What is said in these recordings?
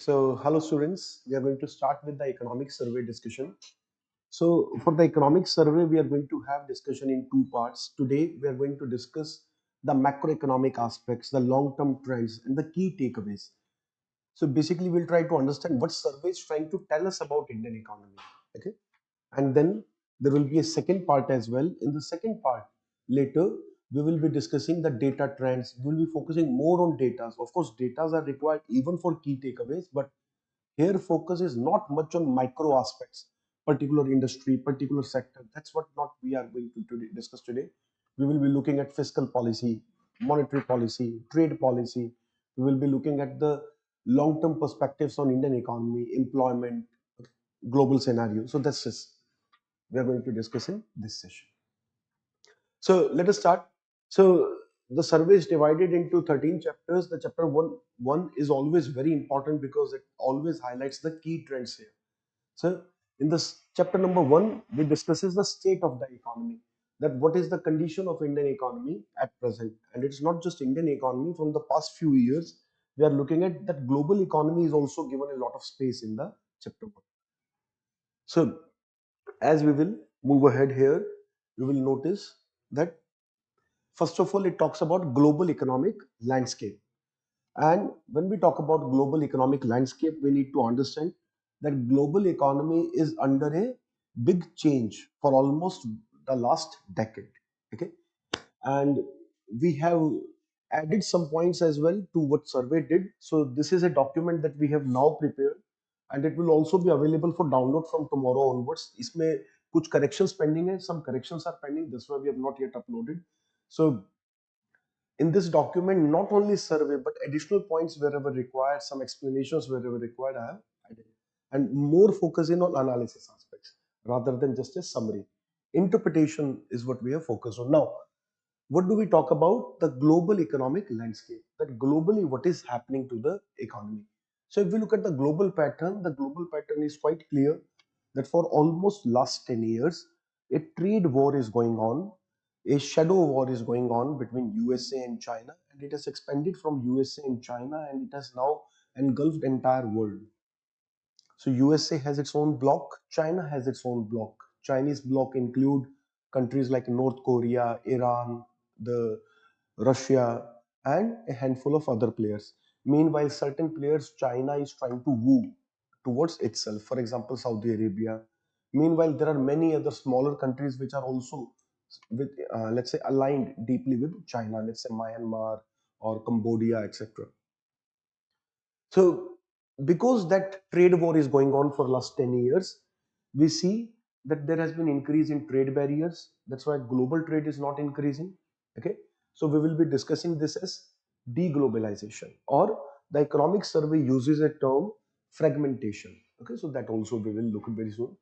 So, hello students, we are going to start with the economic survey discussion. So, for the economic survey, we are going to have discussion in two parts. Today, we are going to discuss the macroeconomic aspects, the long-term trends, and the key takeaways. So, basically, we'll try to understand what survey is trying to tell us about Indian economy. Okay, and then there will be a second part as well. In the second part, later we will be discussing the data trends. We will be focusing more on data. Of course, data are required even for key takeaways, but here focus is not much on micro aspects, particular industry, particular sector. That's what not we are going to discuss today. We will be looking at fiscal policy, monetary policy, trade policy. We will be looking at the long-term perspectives on Indian economy, employment, global scenario. So that's just we are going to discuss in this session. So let us start. So the survey is divided into 13 chapters. The chapter one is always very important because it always highlights the key trends here. So in this chapter number one, we discusses the state of the economy. That what is the condition of Indian economy at present, and it's not just Indian economy. From the past few years, we are looking at that global economy is also given a lot of space in the chapter one. So as we will move ahead here, you will notice that first of all, it talks about global economic landscape. And when we talk about global economic landscape, we need to understand that global economy is under a big change for almost the last decade. Okay, and we have added some points as well to what survey did. So this is a document that we have now prepared, and it will also be available for download from tomorrow onwards. इसमें कुछ corrections pending है, some corrections are pending. That's why we have not yet uploaded. So in this document, not only survey but additional points wherever required, some explanations wherever required, I have added, and more focusing on analysis aspects rather than just a summary. Interpretation is what we are focused on now. What do we talk about? The global economic landscape. That globally, what is happening to the economy? So, if we look at the global pattern is quite clear that for almost last 10 years, a trade war is going on, a shadow war is going on between USA and China, and it has expanded from USA and China, and it has now engulfed entire world. So USA has its own bloc, China has its own bloc. Chinese bloc include countries like North Korea, Iran, the Russia, and a handful of other players. Meanwhile, certain players China is trying to woo towards itself. For example, Saudi Arabia. Meanwhile, there are many other smaller countries which are also with let's say aligned deeply with China. Let's say Myanmar or Cambodia, etc. So, because that trade war is going on for last 10 years, we see that there has been increase in trade barriers. That's why global trade is not increasing. Okay. So, we will be discussing this as deglobalization, or the economic survey uses a term fragmentation. Okay. So, that also we will look at very soon.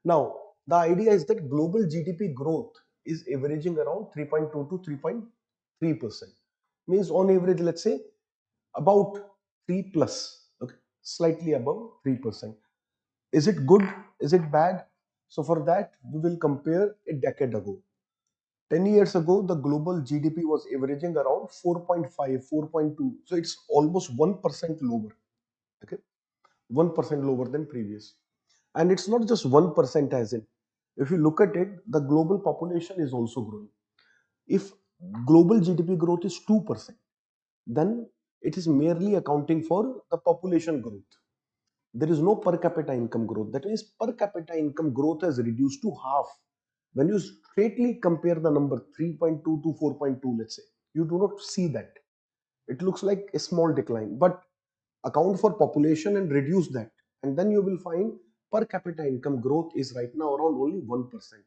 Now, the idea is that global GDP growth is averaging around 3.2 to 3.3%. Means on average, let's say about 3 plus, okay, slightly above 3%. Is it good? Is it bad? So for that, we will compare a decade ago. 10 years ago, the global GDP was averaging around 4.5, 4.2. So it's almost 1% lower. Okay, 1% lower than previous. And it's not just 1% as in. If you look at it, the global population is also growing. If global GDP growth is 2%, then it is merely accounting for the population growth. There is no per capita income growth. That means per capita income growth has reduced to half. When you straightly compare the number 3.2 to 4.2, let's say, you do not see that. It looks like a small decline, but account for population and reduce that. And then you will find per capita income growth is right now around only 1%.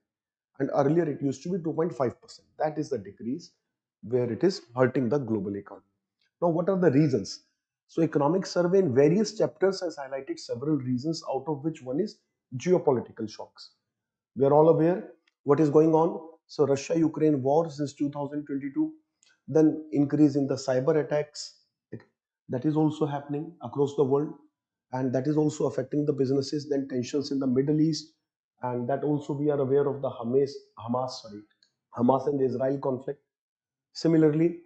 And earlier it used to be 2.5%. That is the decrease where it is hurting the global economy. Now, what are the reasons? So, economic survey in various chapters has highlighted several reasons, out of which one is geopolitical shocks. We are all aware what is going on. So, Russia-Ukraine war since 2022, then increase in the cyber attacks. That is also happening across the world, and that is also affecting the businesses. Then tensions in the Middle East, and that also we are aware of the Hamas and Israel conflict. Similarly,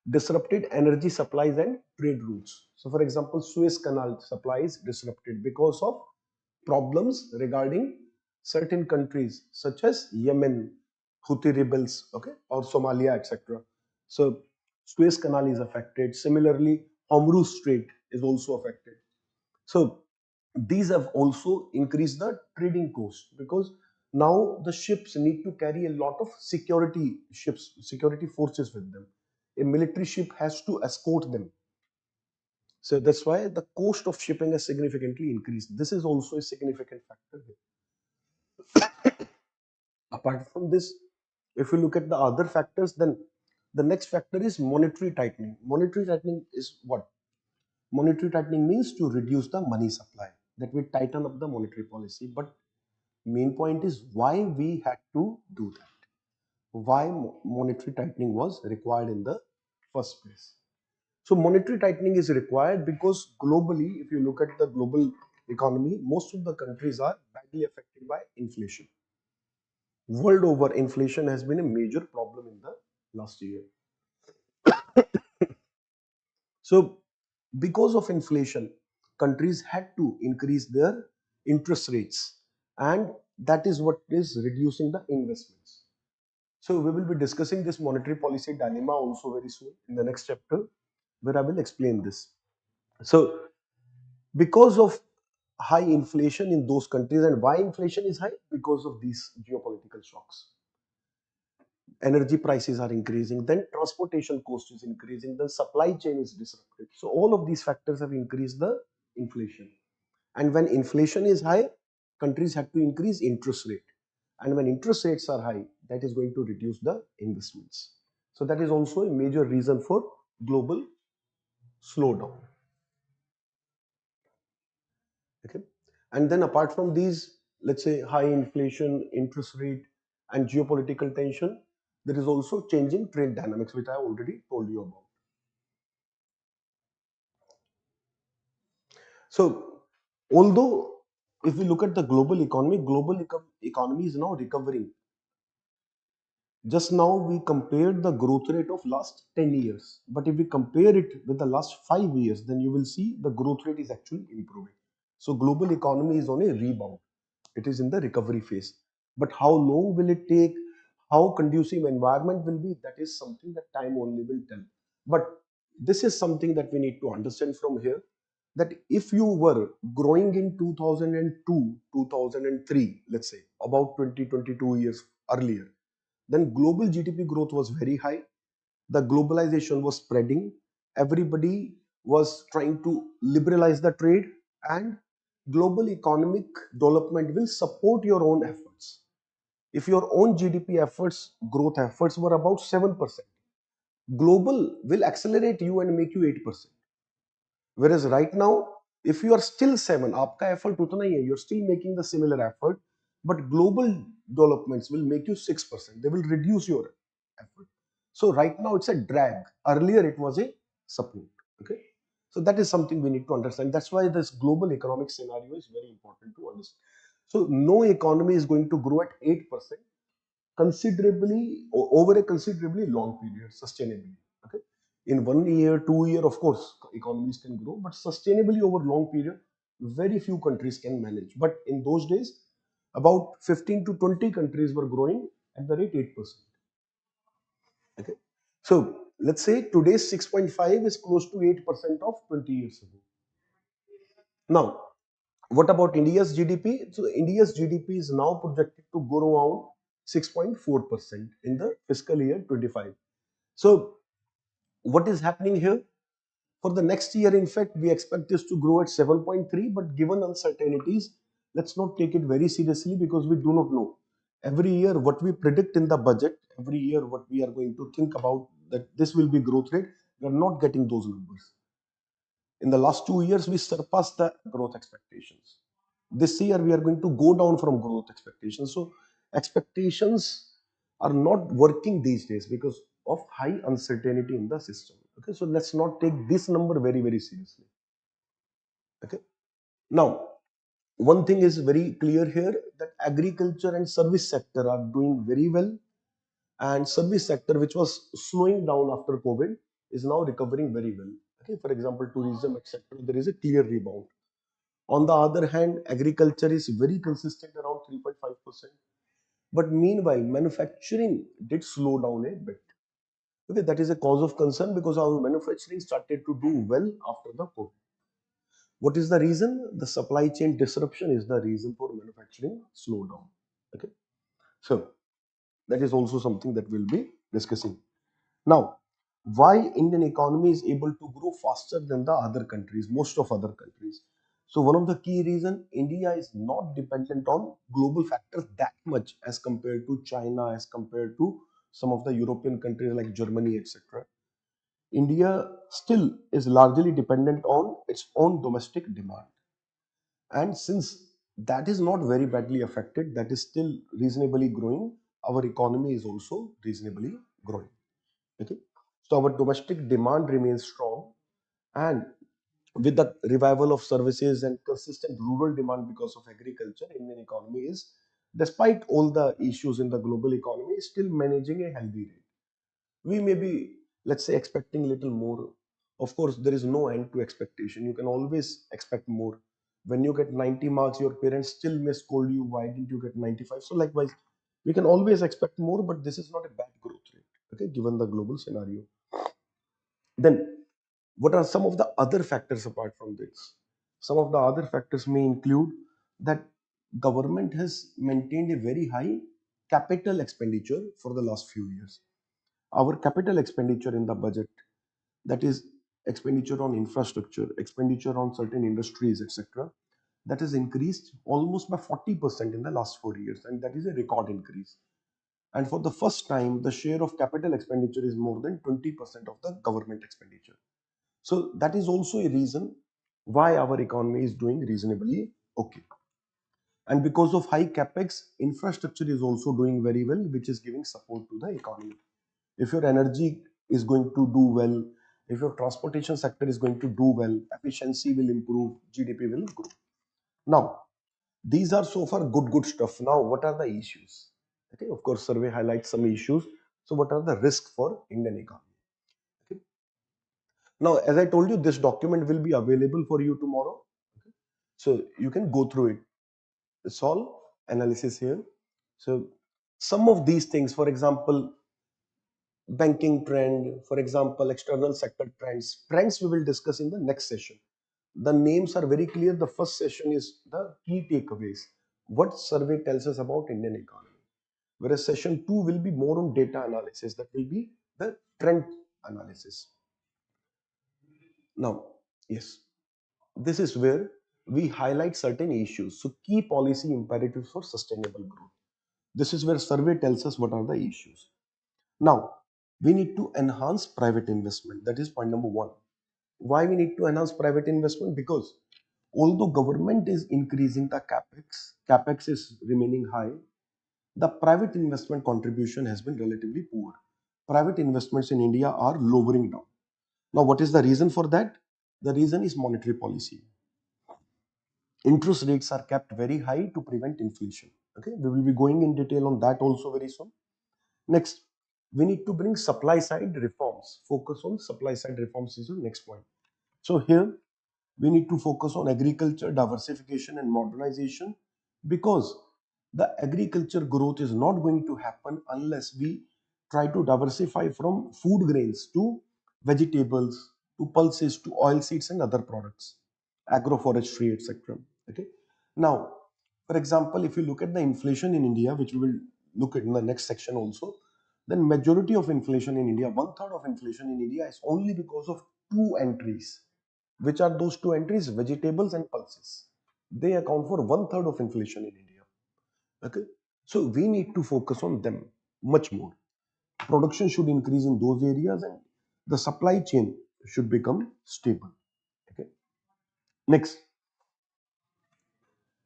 disrupted energy supplies and trade routes. So, for example, Suez Canal supply is disrupted because of problems regarding certain countries such as Yemen, Houthi rebels, okay, or Somalia, etc. So, Suez Canal is affected. Similarly, Hormuz Strait is also affected. So, these have also increased the trading cost because now the ships need to carry a lot of security forces with them. A military ship has to escort them. So that's why the cost of shipping has significantly increased. This is also a significant factor here. Apart from this, if you look at the other factors, then the next factor is monetary tightening. Monetary tightening is what? Monetary tightening means to reduce the money supply, that we tighten up the monetary policy. But main point is why we had to do that. Why monetary tightening was required in the first place. So monetary tightening is required because globally, if you look at the global economy, most of the countries are badly affected by inflation. World over, inflation has been a major problem in the last year. So because of inflation, countries had to increase their interest rates, and that is what is reducing the investments. So we will be discussing this monetary policy dilemma also very soon in the next chapter, where I will explain this. So because of high inflation in those countries, and why inflation is high? Because of these geopolitical shocks. Energy prices are increasing, then transportation cost is increasing, then supply chain is disrupted. So all of these factors have increased the inflation. And when inflation is high, countries have to increase interest rate. And when interest rates are high, that is going to reduce the investments. So that is also a major reason for global slowdown. Okay. And then apart from these, let's say high inflation, interest rate, and geopolitical tension, there is also changing trade dynamics, which I already told you about. So, although if we look at the global economy, economy is now recovering. Just now we compared the growth rate of last 10 years. But if we compare it with the last 5 years, then you will see the growth rate is actually improving. So global economy is on a rebound. It is in the recovery phase. But how long will it take? How conducive environment will be? That is something that time only will tell. But this is something that we need to understand from here, that if you were growing in 2002, 2003, let's say about 20, 22 years earlier, then global GDP growth was very high. The globalization was spreading. Everybody was trying to liberalize the trade, and global economic development will support your own efforts. If your own GDP efforts, growth efforts were about 7%, global will accelerate you and make you 8%. Whereas right now, if you are still 7, आपका effort उतना ही है, you're still making the similar effort, but global developments will make you 6%. They will reduce your effort. So right now it's a drag. Earlier it was a support. Okay. So that is something we need to understand. That's why this global economic scenario is very important to understand. So no economy is going to grow at 8% considerably over a considerably long period sustainably. Okay, in 1 year, 2 year, of course, economies can grow, but sustainably over long period, very few countries can manage. But in those days, about 15 to 20 countries were growing at the rate 8%. Okay, so let's say today's 6.5 is close to 8% of 20 years ago. Now, what about India's GDP? So India's GDP is now projected to grow around 6.4% in the fiscal year 25. So what is happening here? For the next year, in fact, we expect this to grow at 7.3, but given uncertainties, let's not take it very seriously because we do not know. Every year, what we predict in the budget, every year, what we are going to think about that this will be growth rate, we are not getting those numbers. In the last 2 years, we surpassed the growth expectations. This year, we are going to go down from growth expectations. So, expectations are not working these days because of high uncertainty in the system. Okay, so let's not take this number very, very seriously. Okay, now one thing is very clear here, that agriculture and service sector are doing very well, and service sector, which was slowing down after COVID, is now recovering very well. Okay, for example, tourism, etc. There is a clear rebound. On the other hand, agriculture is very consistent around 3.5%. But meanwhile, manufacturing did slow down a bit. Okay, that is a cause of concern because our manufacturing started to do well after the COVID. What is the reason? The supply chain disruption is the reason for manufacturing slowdown. Okay, so that is also something that we'll be discussing. Now, why Indian economy is able to grow faster than the other countries, most of other countries? So one of the key reason, India is not dependent on global factors that much as compared to China, as compared to some of the European countries like Germany, etc. India still is largely dependent on its own domestic demand. And since that is not very badly affected, that is still reasonably growing, our economy is also reasonably growing. Okay. So our domestic demand remains strong, and with the revival of services and consistent rural demand because of agriculture, Indian economy is, despite all the issues in the global economy, is still managing a healthy rate. We may be, let's say, expecting little more. Of course, there is no end to expectation. You can always expect more. When you get 90 marks, your parents still may scold you, why didn't you get 95? So likewise, we can always expect more, but this is not a bad growth rate, okay, given the global scenario. Then what are some of the other factors apart from this? Some of the other factors may include that government has maintained a very high capital expenditure for the last few years. Our capital expenditure in the budget, that is expenditure on infrastructure, expenditure on certain industries, etc., that has increased almost by 40% in the last 4 years, and that is a record increase. And for the first time, the share of capital expenditure is more than 20% of the government expenditure. So that is also a reason why our economy is doing reasonably okay. And because of high capex, infrastructure is also doing very well, which is giving support to the economy. If your energy is going to do well, if your transportation sector is going to do well, efficiency will improve, GDP will grow. Now, these are so far good stuff. Now, what are the issues? Okay, of course, survey highlights some issues. So, what are the risks for Indian economy? Okay. Now, as I told you, this document will be available for you tomorrow. Okay. So, you can go through it. It's all analysis here. So, some of these things, for example, banking trend, for example, external sector trends. Trends we will discuss in the next session. The names are very clear. The first session is the key takeaways. What survey tells us about Indian economy. Whereas session 2 will be more on data analysis. That will be the trend analysis. Now, yes, this is where we highlight certain issues. So key policy imperatives for sustainable growth. This is where survey tells us what are the issues. Now, we need to enhance private investment. That is point number one. Why we need to enhance private investment? Because although government is increasing the capex is remaining high, the private investment contribution has been relatively poor. Private investments in India are lowering down. Now, what is the reason for that? The reason is monetary policy. Interest rates are kept very high to prevent inflation. Okay, we will be going in detail on that also very soon. Next, we need to bring supply side reforms. Focus on supply side reforms is the next point. So here we need to focus on agriculture, diversification and modernization, because the agriculture growth is not going to happen unless we try to diversify from food grains to vegetables, to pulses, to oil seeds and other products, agroforestry, etc. Okay. Now, for example, if you look at the inflation in India, which we will look at in the next section also, then majority of inflation in India, one third of inflation in India is only because of two entries. Which are those two entries? Vegetables and pulses. They account for one third of inflation in India. Okay. So we need to focus on them much more. Production should increase in those areas and the supply chain should become stable. Okay. Next,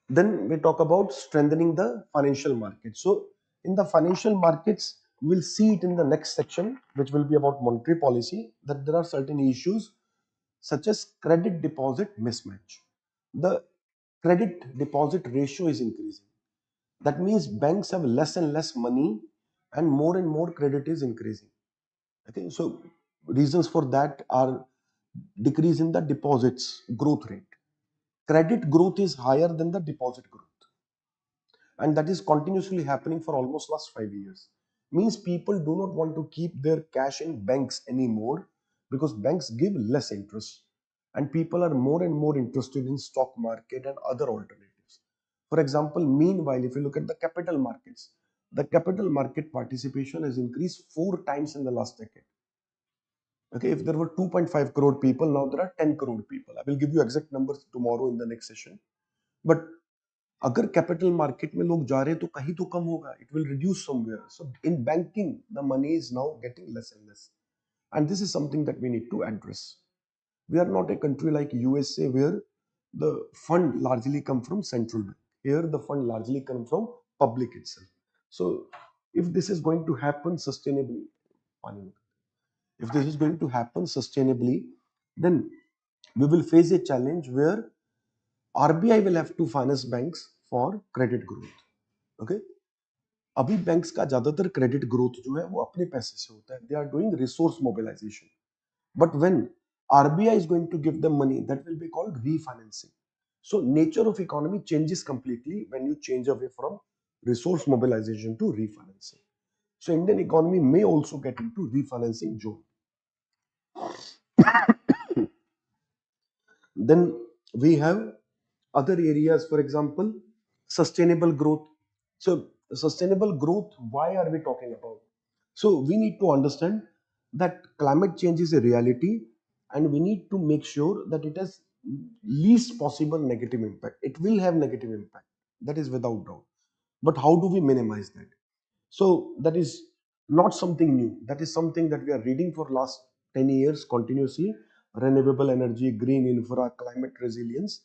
then we talk about strengthening the financial market. So in the financial markets, we will see it in the next section, which will be about monetary policy, that there are certain issues such as credit deposit mismatch. The credit deposit ratio is increasing. That means banks have less and less money and more credit is increasing. Okay, so Reasons for that are decrease in the deposits growth rate. Credit growth is higher than the deposit growth, and that is continuously happening for almost last 5 years. Means people do not want to keep their cash in banks anymore because banks give less interest, and people are more and more interested in stock market and other alternatives. For example, meanwhile, if you look at the capital markets, the capital market participation has increased 4 times in the last decade. Okay, if there were 2.5 crore people, now there are 10 crore people. I will give you exact numbers tomorrow in the next session. But अगर capital market में लोग जा रहे हैं तो कहीं तो कम होगा, it will reduce somewhere. So in banking the money is now getting less and less, and this is something that we need to address. We are not a country like USA where the fund largely come from central bank. Here the fund largely come from public itself. So if this is going to happen sustainably, if this is going to happen sustainably, then we will face a challenge where RBI will have to finance banks for credit growth. Okay, अभी banks का ज्यादातर credit growth जो है वो अपने पैसे से होता है. They are doing resource mobilisation. But when RBI is going to give them money, that will be called refinancing. So nature of economy changes completely when you change away from resource mobilization to refinancing. So Indian economy may also get into refinancing zone. Then we have other areas, for example, sustainable growth. So, sustainable growth, why are we talking about? So, we need to understand that climate change is a reality, and we need to make sure that it has least possible negative impact. It will have negative impact, that is without doubt. But how do we minimize that? So that is not something new. That is something that we are reading for last 10 years continuously. Renewable energy, green infra, climate resilience.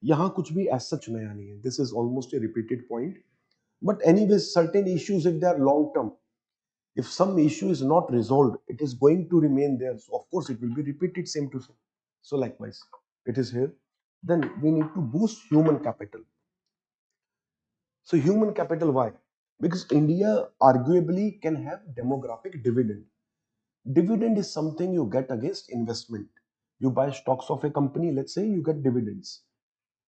यहाँ कुछ भी as such नया नहीं है. This is almost a repeated point. But anyways, certain issues, if they are long term, if some issue is not resolved, it is going to remain there. So of course, it will be repeated same to same. So likewise, it is here. Then we need to boost human capital. So human capital, why? Because India arguably can have demographic dividend. Dividend is something you get against investment. You buy stocks of a company, let's say you get dividends.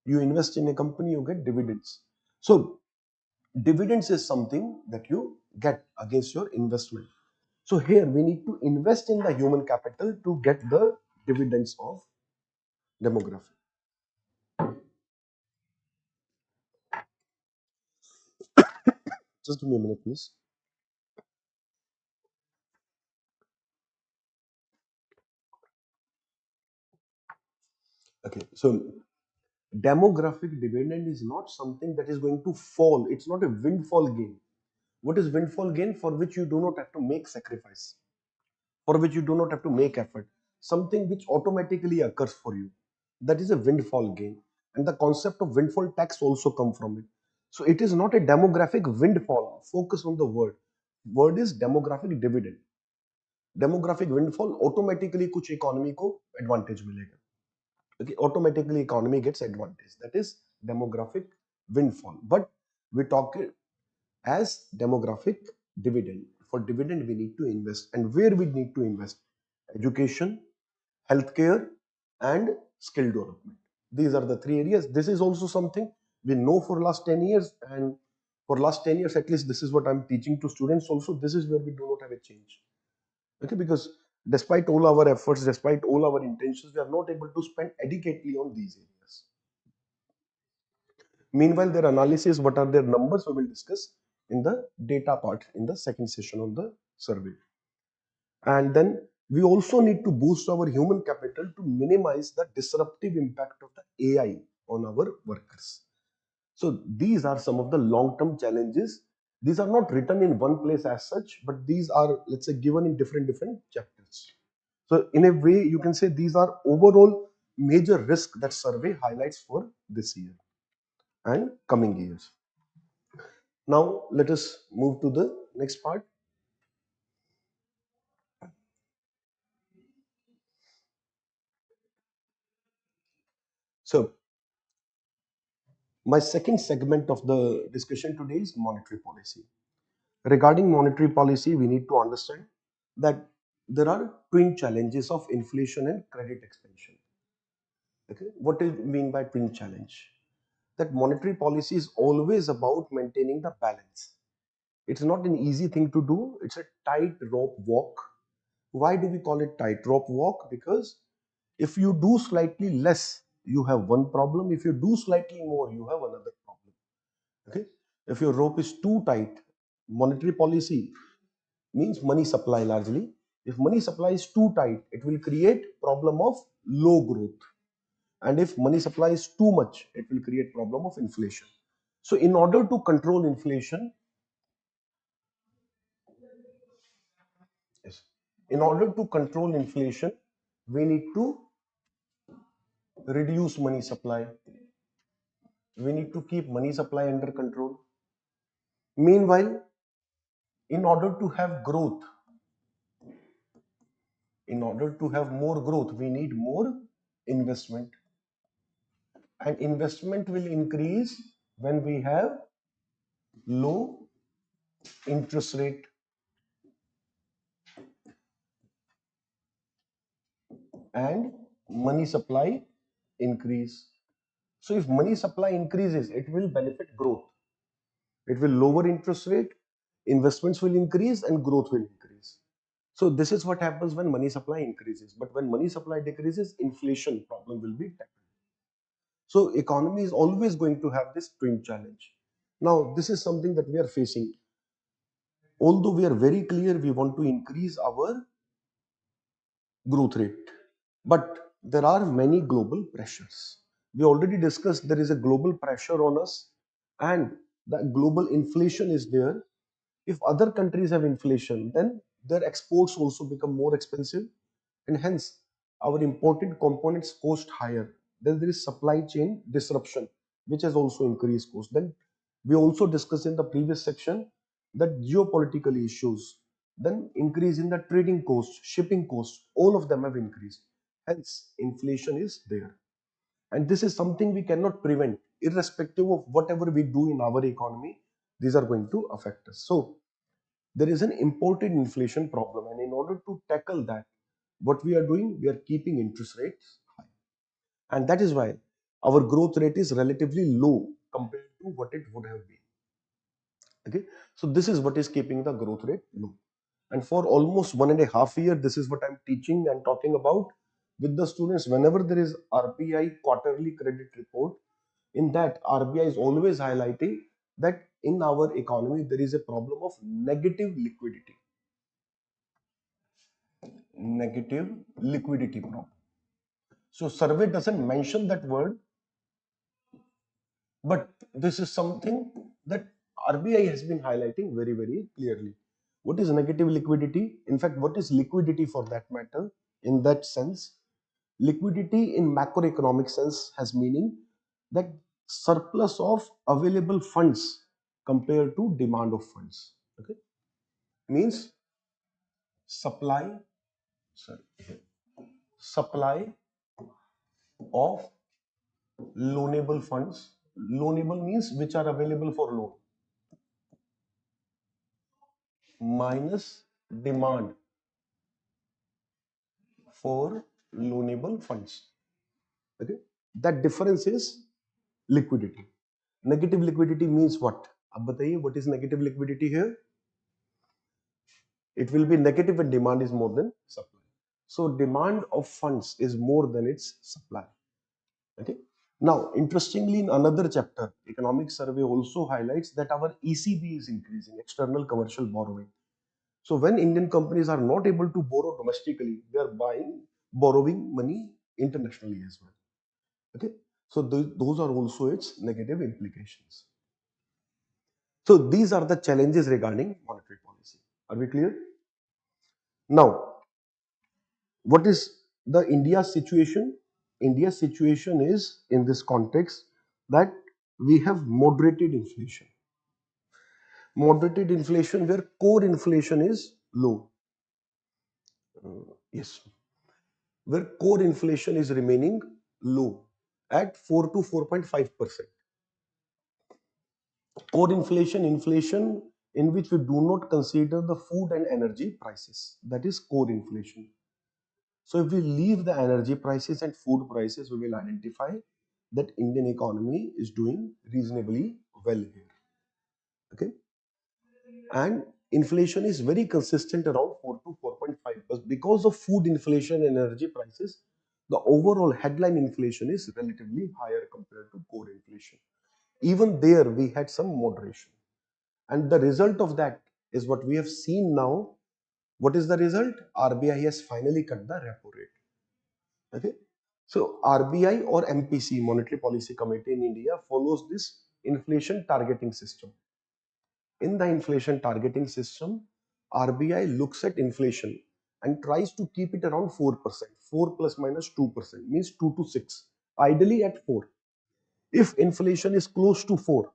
You invest in a company, you get dividends. So dividends is something that you get against your investment. So here we need to invest in the human capital to get the dividends of demography. Just give me a minute, please. Okay, so demographic dividend is not something that is going to fall. It's not a windfall gain. What is windfall gain? For which you do not have to make sacrifice, for which you do not have to make effort, something which automatically occurs for you. That is a windfall gain. And the concept of windfall tax also come from it. So it is not a demographic windfall. Focus on the word. Word is demographic dividend. Demographic windfall, automatically कुछ economy को advantage मिलेगा. Okay, automatically economy gets advantage. That is demographic windfall. But we talk it as demographic dividend. For dividend, we need to invest. And where we need to invest? Education, healthcare, and skill development. These are the three areas. This is also something we know for last 10 years. And for last 10 years, at least this is what I'm teaching to students also. This is where we do not have a change. Okay, because despite all our efforts, despite all our intentions, we are not able to spend adequately on these areas. Meanwhile, their analysis, what are their numbers, we will discuss in the data part in the second session of the survey. And then we also need to boost our human capital to minimize the disruptive impact of the AI on our workers. So these are some of the long-term challenges. These are not written in one place as such, but these are, let's say, given in different chapters. So in a way, you can say these are overall major risks that survey highlights for this year and coming years. Now let us move to the next part. So my second segment of the discussion today is monetary policy. Regarding monetary policy, we need to understand that there are twin challenges of inflation and credit expansion. Okay, what do you mean by twin challenge? That monetary policy is always about maintaining the balance. It's not an easy thing to do. It's a tightrope walk. Why do we call it tightrope walk? Because if you do slightly less, you have one problem. If you do slightly more, you have another problem. Okay, if your rope is too tight, monetary policy means money supply largely. If money supply is too tight, it will create problem of low growth. And if money supply is too much, it will create problem of inflation. So in order to control inflation, yes, in order to control inflation, we need to reduce money supply. We need to keep money supply under control. Meanwhile, in order to have growth, in order to have more growth, we need more investment. And investment will increase when we have low interest rate and money supply increase. So if money supply increases, it will benefit growth. It will lower interest rate, investments will increase, and growth will increase. So this is what happens when money supply increases. But when money supply decreases, inflation problem will be tackled. So economy is always going to have this twin challenge. Now this is something that we are facing. Although we are very clear we want to increase our growth rate, but there are many global pressures. We already discussed there is a global pressure on us, and the global inflation is there. If other countries have inflation, then their exports also become more expensive, and hence our imported components cost higher. Then there is supply chain disruption, which has also increased cost. Then we also discussed in the previous section that geopolitical issues, then increase in the trading cost, shipping cost, all of them have increased. Hence, inflation is there. And this is something we cannot prevent, irrespective of whatever we do in our economy, these are going to affect us. So, there is an imported inflation problem, and in order to tackle that, what we are doing, we are keeping interest rates high. And that is why our growth rate is relatively low compared to what it would have been. Okay, so this is what is keeping the growth rate low. And for almost 1.5 years, this is what I'm teaching and talking about with the students. Whenever there is RBI quarterly credit report, in that RBI is always highlighting that in our economy there is a problem of negative liquidity. Negative liquidity problem. So survey doesn't mention that word, but this is something that RBI has been highlighting very, very clearly. What is negative liquidity? In fact, what is liquidity for that matter? In that sense, liquidity in macroeconomic sense has meaning that surplus of available funds compared to demand of funds. Okay, means supply, sorry, supply of loanable funds. Loanable means which are available for loan minus demand for loanable funds. Okay, that difference is liquidity. Negative liquidity means what? अब बताइए, what is negative liquidity here? It will be negative when demand is more than supply. So demand of funds is more than its supply. Okay. Now, interestingly, in another chapter, economic survey also highlights that our ECB is increasing, external commercial borrowing. So when Indian companies are not able to borrow domestically, they are borrowing money internationally as well. Okay. So those are also its negative implications. So these are the challenges regarding monetary policy. Are we clear? Now, what is the India situation? India's situation is in this context that we have moderated inflation. Moderated inflation where core inflation is low. Yes, where core inflation is remaining low at 4 to 4.5%. Core inflation in which we do not consider the food and energy prices. That is core inflation. So if we leave the energy prices and food prices, we will identify that Indian economy is doing reasonably well here. Okay. And inflation is very consistent around 4 to 4.5. But because of food inflation and energy prices, the overall headline inflation is relatively higher compared to core inflation. Even there, we had some moderation. And the result of that is what we have seen now. What is the result? RBI has finally cut the repo rate. Okay. So RBI or MPC, Monetary Policy Committee in India, follows this inflation targeting system. In the inflation targeting system, RBI looks at inflation and tries to keep it around 4%. 4 plus minus 2% means 2 to 6. Ideally at 4. If inflation is close to 4,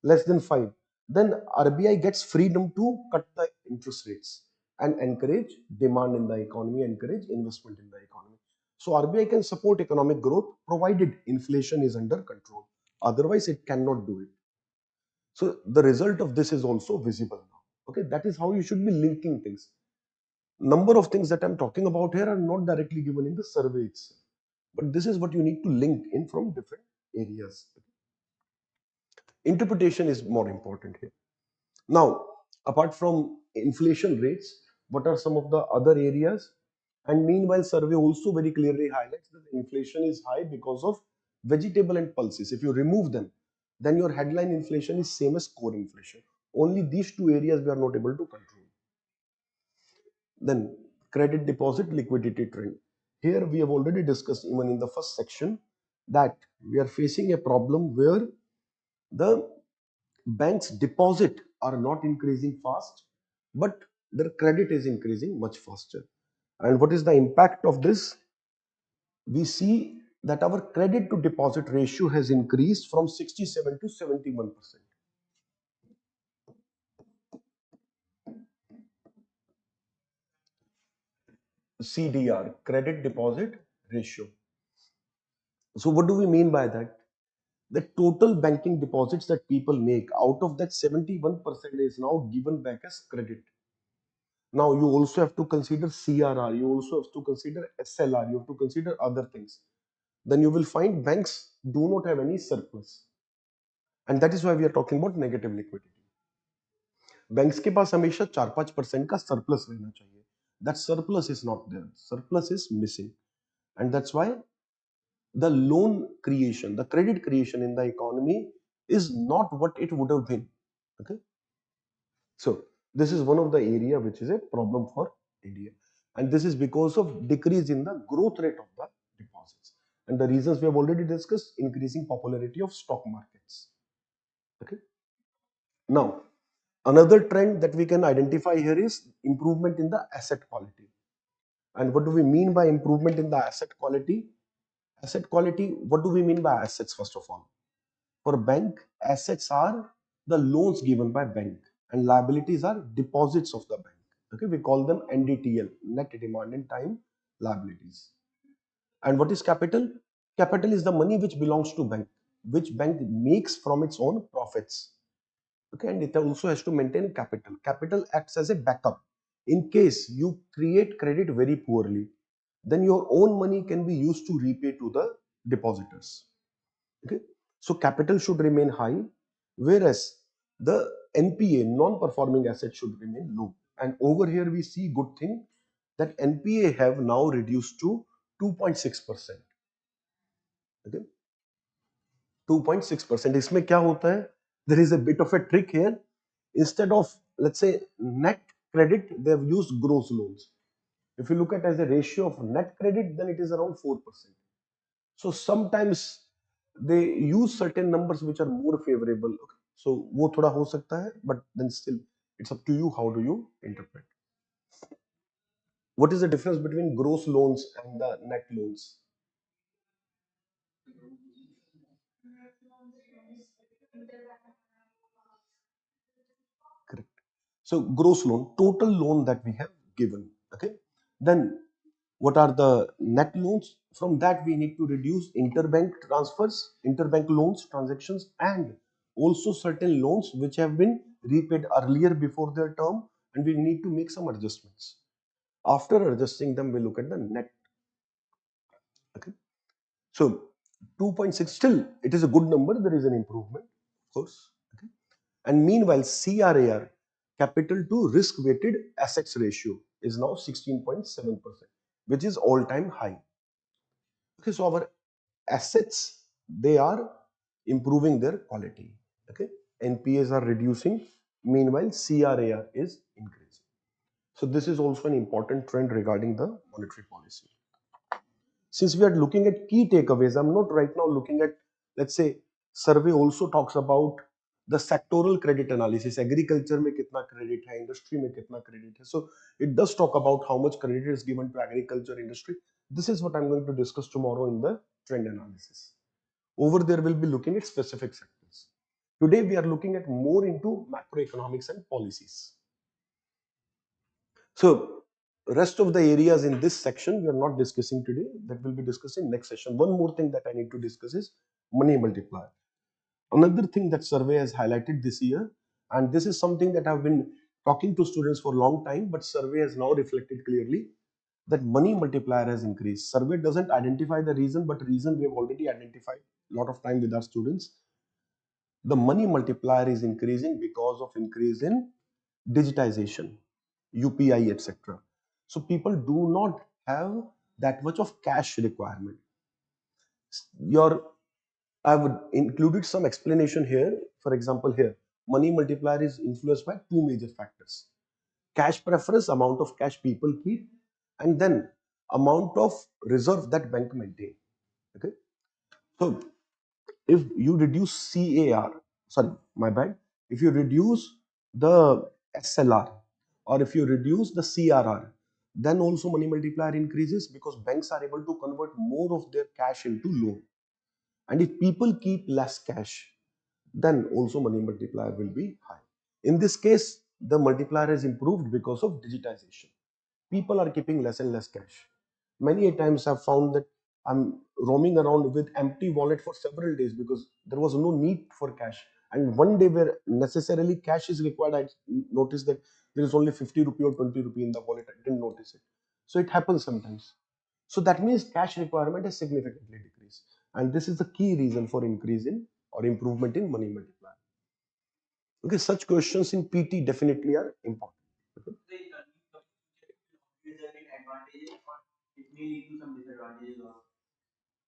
less than 5, then RBI gets freedom to cut the interest rates and encourage demand in the economy, encourage investment in the economy. So RBI can support economic growth provided inflation is under control. Otherwise, it cannot do it. So the result of this is also visible now. Okay, that is how you should be linking things. Number of things that I'm talking about here are not directly given in the survey itself, but this is what you need to link in from different areas. Interpretation is more important here. Now, apart from inflation rates, what are some of the other areas? And meanwhile, survey also very clearly highlights that inflation is high because of vegetable and pulses. If you remove them, then your headline inflation is same as core inflation. Only these two areas we are not able to control. Then credit deposit liquidity trend. Here we have already discussed even in the first section that we are facing a problem where the banks deposit are not increasing fast, but their credit is increasing much faster. And what is the impact of this? We see that our credit to deposit ratio has increased from 67 to 71%. CDR, credit deposit ratio. So what do we mean by that? The total banking deposits that people make, out of that 71% is now given back as credit. Now you also have to consider CRR, you also have to consider SLR, you have to consider other things. Then you will find banks do not have any surplus. And that is why we are talking about negative liquidity. Banks के पास हमेशा 4-5% का surplus रहना चाहिए. That surplus is not there. Surplus is missing. And that's why the loan creation, the credit creation in the economy is not what it would have been. Okay. So this is one of the area which is a problem for India. And this is because of decrease in the growth rate of the deposits. And the reasons we have already discussed, increasing popularity of stock markets. Okay. Now, another trend that we can identify here is improvement in the asset quality. And what do we mean by improvement in the asset quality? Asset quality, what do we mean by assets first of all? For bank, assets are the loans given by bank and liabilities are deposits of the bank. Okay, we call them NDTL, net demand in time liabilities. And what is capital? Capital is the money which belongs to bank, which bank makes from its own profits. Okay, and it also has to maintain capital. Capital acts as a backup. In case you create credit very poorly, then your own money can be used to repay to the depositors. Okay, so capital should remain high, whereas the NPA, non-performing assets, should remain low. And over here we see good thing that NPA have now reduced to 2.6%. Okay, 2.6%. इसमें क्या होता है? There is a bit of a trick here. Instead of, let's say, net credit, they have used gross loans. If you look at as a ratio of net credit, then it is around 4%. So sometimes they use certain numbers which are more favorable. Okay. So वो थोड़ा हो सकता है, but then still it's up to you how do you interpret. What is the difference between gross loans and the net loans? Correct. So gross loan, total loan that we have given. Okay. Then what are the net loans? From that we need to reduce interbank transfers, interbank loans, transactions, and also certain loans which have been repaid earlier before their term, and we need to make some adjustments. After adjusting them, we look at the net. Okay. So 2.6, still it is a good number. There is an improvement, of course. Okay. And meanwhile, CRAR, capital to risk weighted assets ratio, is now 16.7%, which is all time high. Okay, so our assets, they are improving their quality. Okay, NPAs are reducing. Meanwhile, CRAR is increasing. So this is also an important trend regarding the monetary policy. Since we are looking at key takeaways, I'm not right now looking at, let's say, survey also talks about the sectoral credit analysis. Agriculture में कितना credit है, industry में कितना credit है. So it does talk about how much credit is given to agriculture industry. This is what I'm going to discuss tomorrow in the trend analysis. Over there, we'll be looking at specific sectors. Today, we are looking at more into macroeconomics and policies. So, rest of the areas in this section we are not discussing today. That will be discussing next session. One more thing that I need to discuss is money multiplier. Another thing that survey has highlighted this year, and this is something that I've been talking to students for a long time, but survey has now reflected clearly that money multiplier has increased. Survey doesn't identify the reason, but reason we have already identified a lot of time with our students. The money multiplier is increasing because of increase in digitization, UPI, etc. So people do not have that much of cash requirement. Your I've included some explanation here. For example, here money multiplier is influenced by two major factors: cash preference, amount of cash people keep, and then amount of reserve that bank maintain. Okay, so if you reduce CAR, sorry, my bad, if you reduce the SLR or if you reduce the CRR, then also money multiplier increases because banks are able to convert more of their cash into loan. And if people keep less cash, then also money multiplier will be high. In this case, the multiplier is improved because of digitization. People are keeping less and less cash. Many a times I've found that I'm roaming around with empty wallet for several days because there was no need for cash. And one day where necessarily cash is required, I noticed that there is only 50 rupee or 20 rupee in the wallet. I didn't notice it. So it happens sometimes. So that means cash requirement has significantly decreased. And this is the key reason for increase in or improvement in money multiplier. Okay, such questions in PT definitely are important. Okay.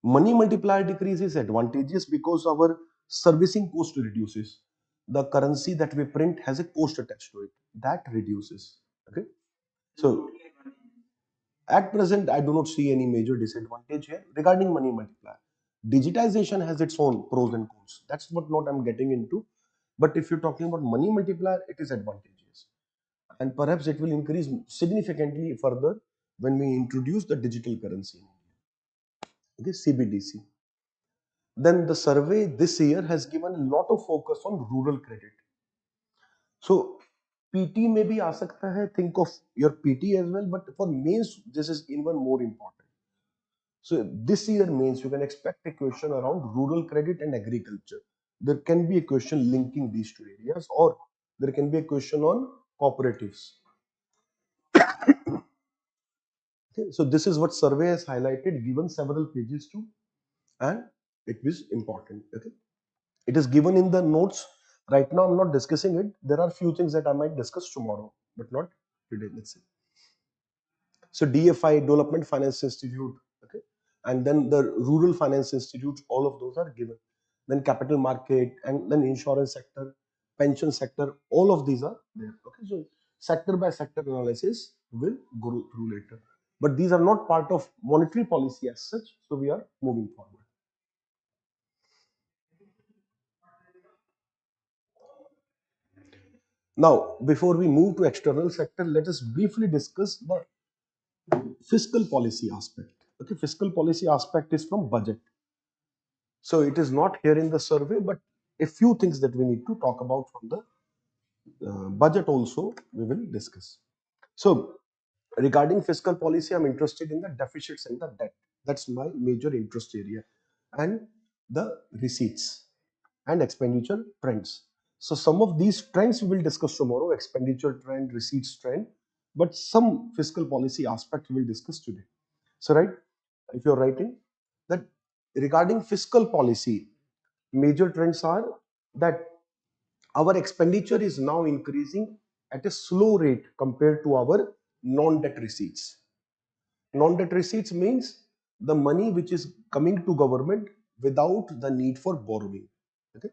Money multiplier decrease is advantageous because our servicing cost reduces. The currency that we print has a cost attached to it. That reduces. Okay. So at present, I do not see any major disadvantage here regarding money multiplier. Digitization has its own pros and cons. That's what not I'm getting into. But if you're talking about money multiplier, it is advantageous. And perhaps it will increase significantly further when we introduce the digital currency. Okay, CBDC. Then the survey this year has given a lot of focus on rural credit. So PT may be aa sakta hai, think of your PT as well, but for mains this is even more important. So this year mains you can expect a question around rural credit and agriculture. There can be a question linking these two areas, or there can be a question on cooperatives. Okay, so this is what survey has highlighted, given several pages too, and it is important. Okay, it is given in the notes. Right now, I'm not discussing it. There are few things that I might discuss tomorrow, but not today. Let's see. So DFI, Development Finance Institute, okay, and then the Rural Finance Institute. All of those are given. Then capital market, and then insurance sector, pension sector. All of these are there. Okay, so sector by sector analysis will go through later. But these are not part of monetary policy as such. So we are moving forward. Now, before we move to external sector, let us briefly discuss the fiscal policy aspect. Okay, fiscal policy aspect is from budget. So it is not here in the survey, but a few things that we need to talk about from the budget also we will discuss. So regarding fiscal policy, I'm interested in the deficits and the debt. That's my major interest area, and the receipts and expenditure trends. So some of these trends we will discuss tomorrow, expenditure trend, receipts trend, but some fiscal policy aspect we will discuss today. So right, if you're writing that regarding fiscal policy, major trends are that our expenditure is now increasing at a slow rate compared to our non-debt receipts. Non-debt receipts means the money which is coming to government without the need for borrowing. Okay?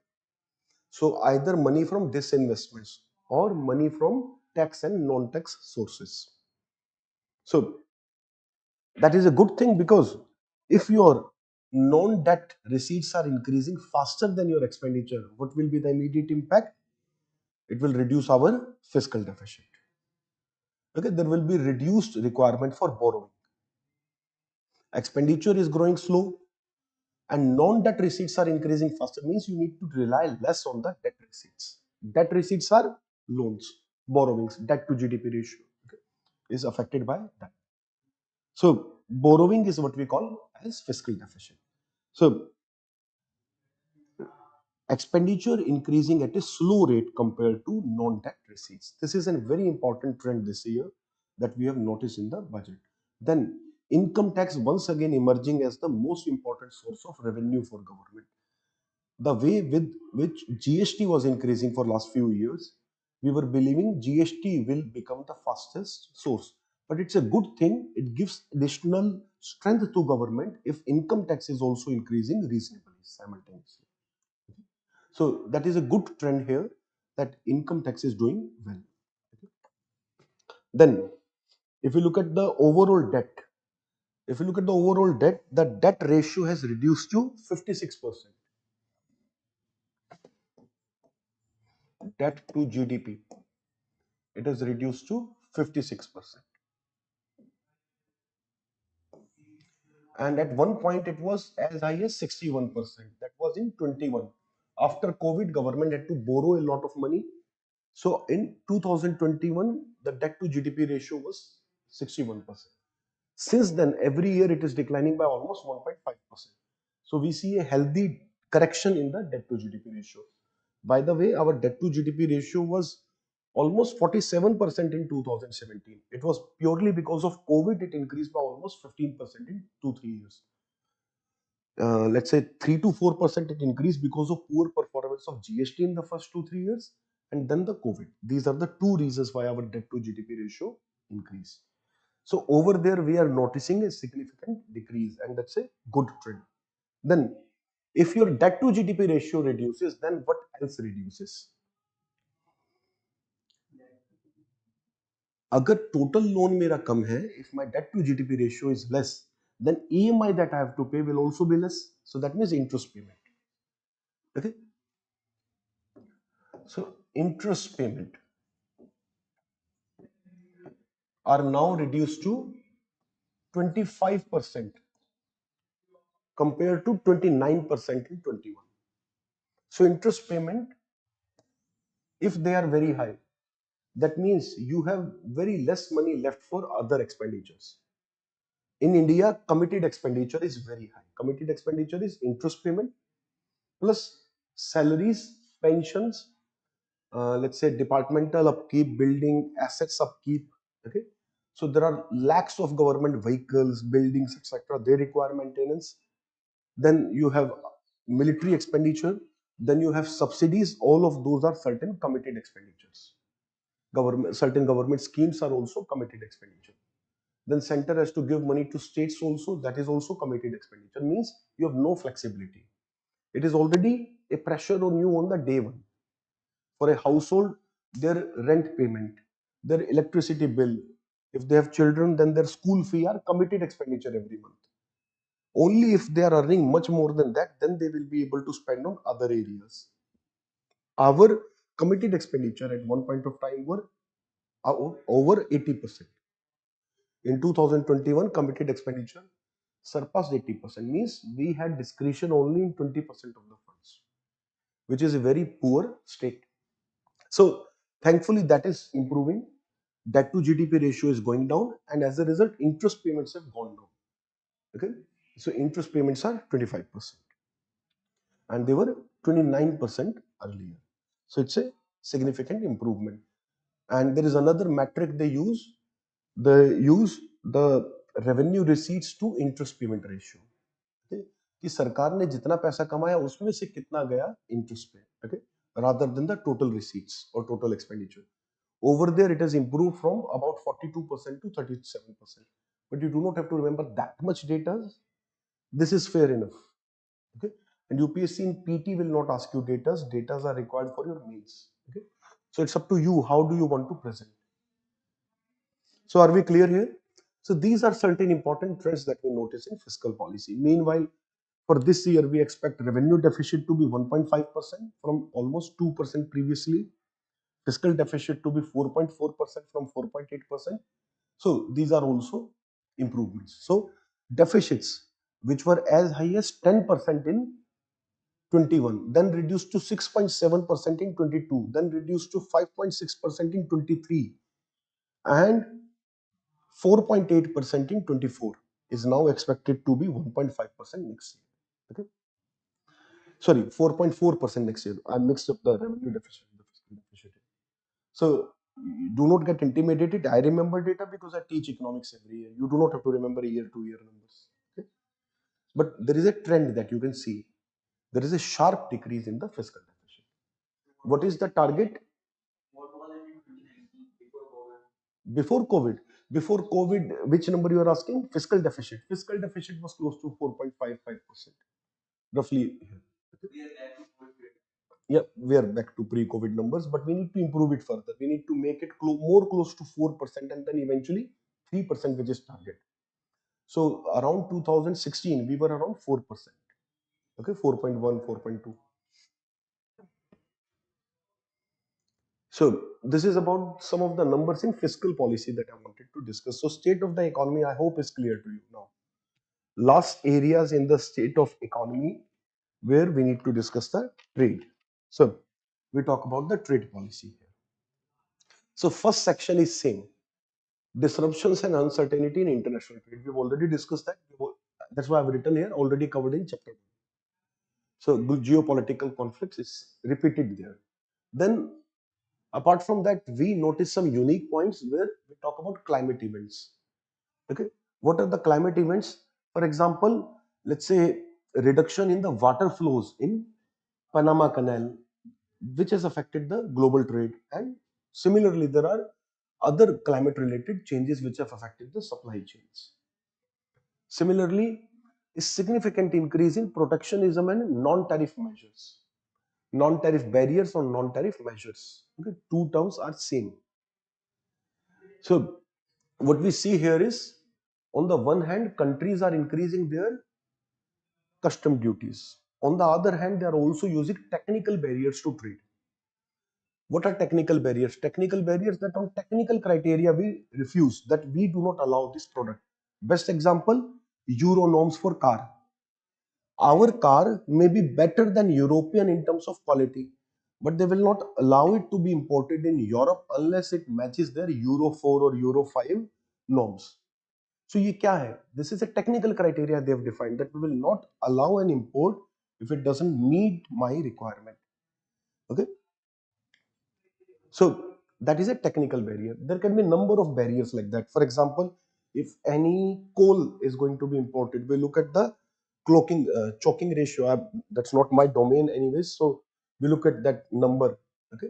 So either money from disinvestments or money from tax and non-tax sources. So that is a good thing because if your non-debt receipts are increasing faster than your expenditure, what will be the immediate impact? It will reduce our fiscal deficit. Okay, there will be reduced requirement for borrowing. Expenditure is growing slow and non-debt receipts are increasing faster means you need to rely less on the debt receipts. Debt receipts are loans, borrowings, debt to GDP ratio, okay, is affected by that. So borrowing is what we call as fiscal deficit. So expenditure increasing at a slow rate compared to non-debt receipts. This is a very important trend this year that we have noticed in the budget. Then income tax once again emerging as the most important source of revenue for government. The way with which GST was increasing for last few years, we were believing GST will become the fastest source. But it's a good thing. It gives additional strength to government if income tax is also increasing reasonably simultaneously. So that is a good trend here that income tax is doing well. Then if you look at the overall debt, if you look at the overall debt, the debt ratio has reduced to 56%. Debt to GDP, it has reduced to 56%. And at one point it was as high as 61%. That was in 21. After COVID, government had to borrow a lot of money. So in 2021, the debt to GDP ratio was 61%. Since then, every year it is declining by almost 1.5%. So we see a healthy correction in the debt to GDP ratio. By the way, our debt to GDP ratio was almost 47% in 2017. It was purely because of COVID, it increased by almost 15% in 2-3 years. Let's say 3 to 4% it increased because of poor performance of GST in the first 2-3 years, and then the COVID. These are the two reasons why our debt to GDP ratio increased. So over there we are noticing a significant decrease, and that's a good trend. Then if your debt to GDP ratio reduces, then what else reduces? अगर total loan मेरा कम है, if my debt to GDP ratio is less, then EMI that I have to pay will also be less. So that means interest payment. Okay. So interest payment are now reduced to 25% compared to 29% in 21. So interest payment, if they are very high, that means you have very less money left for other expenditures. In India, committed expenditure is very high. Committed expenditure is interest payment plus salaries, pensions, let's say departmental upkeep, building assets upkeep. Okay, so there are lakhs of government vehicles, buildings, etc. They require maintenance. Then you have military expenditure. Then you have subsidies. All of those are certain committed expenditures. Government, certain government schemes are also committed expenditure. Then center has to give money to states also. That is also committed expenditure. Means you have no flexibility. It is already a pressure on you on the day one. For a household, their rent payment, their electricity bill, if they have children, then their school fee are committed expenditure every month. Only if they are earning much more than that, then they will be able to spend on other areas. Our committed expenditure at one point of time were over 80%. In 2021, committed expenditure surpassed 80%. Means we had discretion only in 20% of the funds, which is a very poor state. So thankfully that is improving. Debt to GDP ratio is going down, and as a result, interest payments have gone down. Okay, so interest payments are 25%, and they were 29% earlier. So it's a significant improvement. And there is another metric they use. They use the revenue receipts to interest payment ratio. Okay? कि सरकार ने जितना पैसा कमाया उसमें से कितना गया इंटरेस्ट पे. Okay? Rather than the total receipts or total expenditure. Over there, it has improved from about 42% to 37%. But you do not have to remember that much data. This is fair enough. Okay. And UPSC in PT will not ask you data. Data are required for your needs. Okay. So it's up to you. How do you want to present? So are we clear here? So these are certain important trends that we notice in fiscal policy. Meanwhile, for this year, we expect revenue deficit to be 1.5% from almost 2% previously. Fiscal deficit to be 4.4% from 4.8%. So these are also improvements. So deficits, which were as high as 10% in 21, then reduced to 6.7% in 22, then reduced to 5.6% in 23, and 4.8% in 24 is now expected to be 1.5% next year. Okay. Sorry, 4.4% next year. I mixed up the revenue deficit and the fiscal deficit. So do not get intimidated. I remember data because I teach economics every year. You do not have to remember year to year numbers. Okay? But there is a trend that you can see. There is a sharp decrease in the fiscal deficit. What is the target? Before COVID. Before COVID, which number you are asking? Fiscal deficit. Fiscal deficit was close to 4.55%, roughly. Yeah, we are back to pre-COVID numbers, but we need to improve it further. We need to make it more close to 4% and then eventually 3%, which is target. So around 2016, we were around 4%. Okay, 4.1, 4.2. So this is about some of the numbers in fiscal policy that I wanted to discuss. So state of the economy, I hope is clear to you now. Last areas in the state of economy where we need to discuss the trade. So we talk about the trade policy here. So first section is same. Disruptions and uncertainty in international trade. We've already discussed that. That's why I've written here, already covered in chapter 1. So geopolitical conflicts is repeated there. Then apart from that, we notice some unique points where we talk about climate events. Okay, what are the climate events? For example, let's say a reduction in the water flows in Panama Canal, which has affected the global trade. And similarly, there are other climate related changes which have affected the supply chains. Similarly, a significant increase in protectionism and non-tariff measures. Non-tariff barriers or non-tariff measures. Okay, two terms are same. So what we see here is, on the one hand, countries are increasing their custom duties. On the other hand, they are also using technical barriers to trade. What are technical barriers? Technical barriers that on technical criteria we refuse, that we do not allow this product. Best example, Euro norms for car. Our car may be better than European in terms of quality, but they will not allow it to be imported in Europe unless it matches their Euro 4 or Euro 5 norms. So ये क्या है? This is a technical criteria they have defined, that we will not allow an import if it doesn't meet my requirement. Okay. So that is a technical barrier. There can be a number of barriers like that. For example, if any coal is going to be imported, we look at the choking ratio. That's not my domain anyways. So we look at that number. Okay.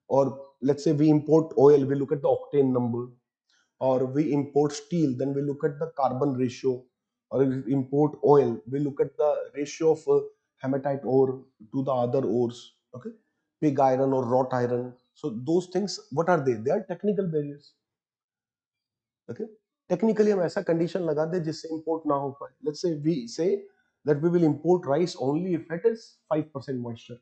Or let's say we import oil, we look at the octane number. Or we import steel, then we look at the carbon ratio. Or we import oil, we look at the ratio of hematite ore to the other ores. Okay, pig iron or wrought iron. So those things, what are they? They are technical barriers. Okay, technically हम ऐसा condition लगा दे जिससे import ना हो पाए. Let's say we say that we will import rice only if it is 5% moisture.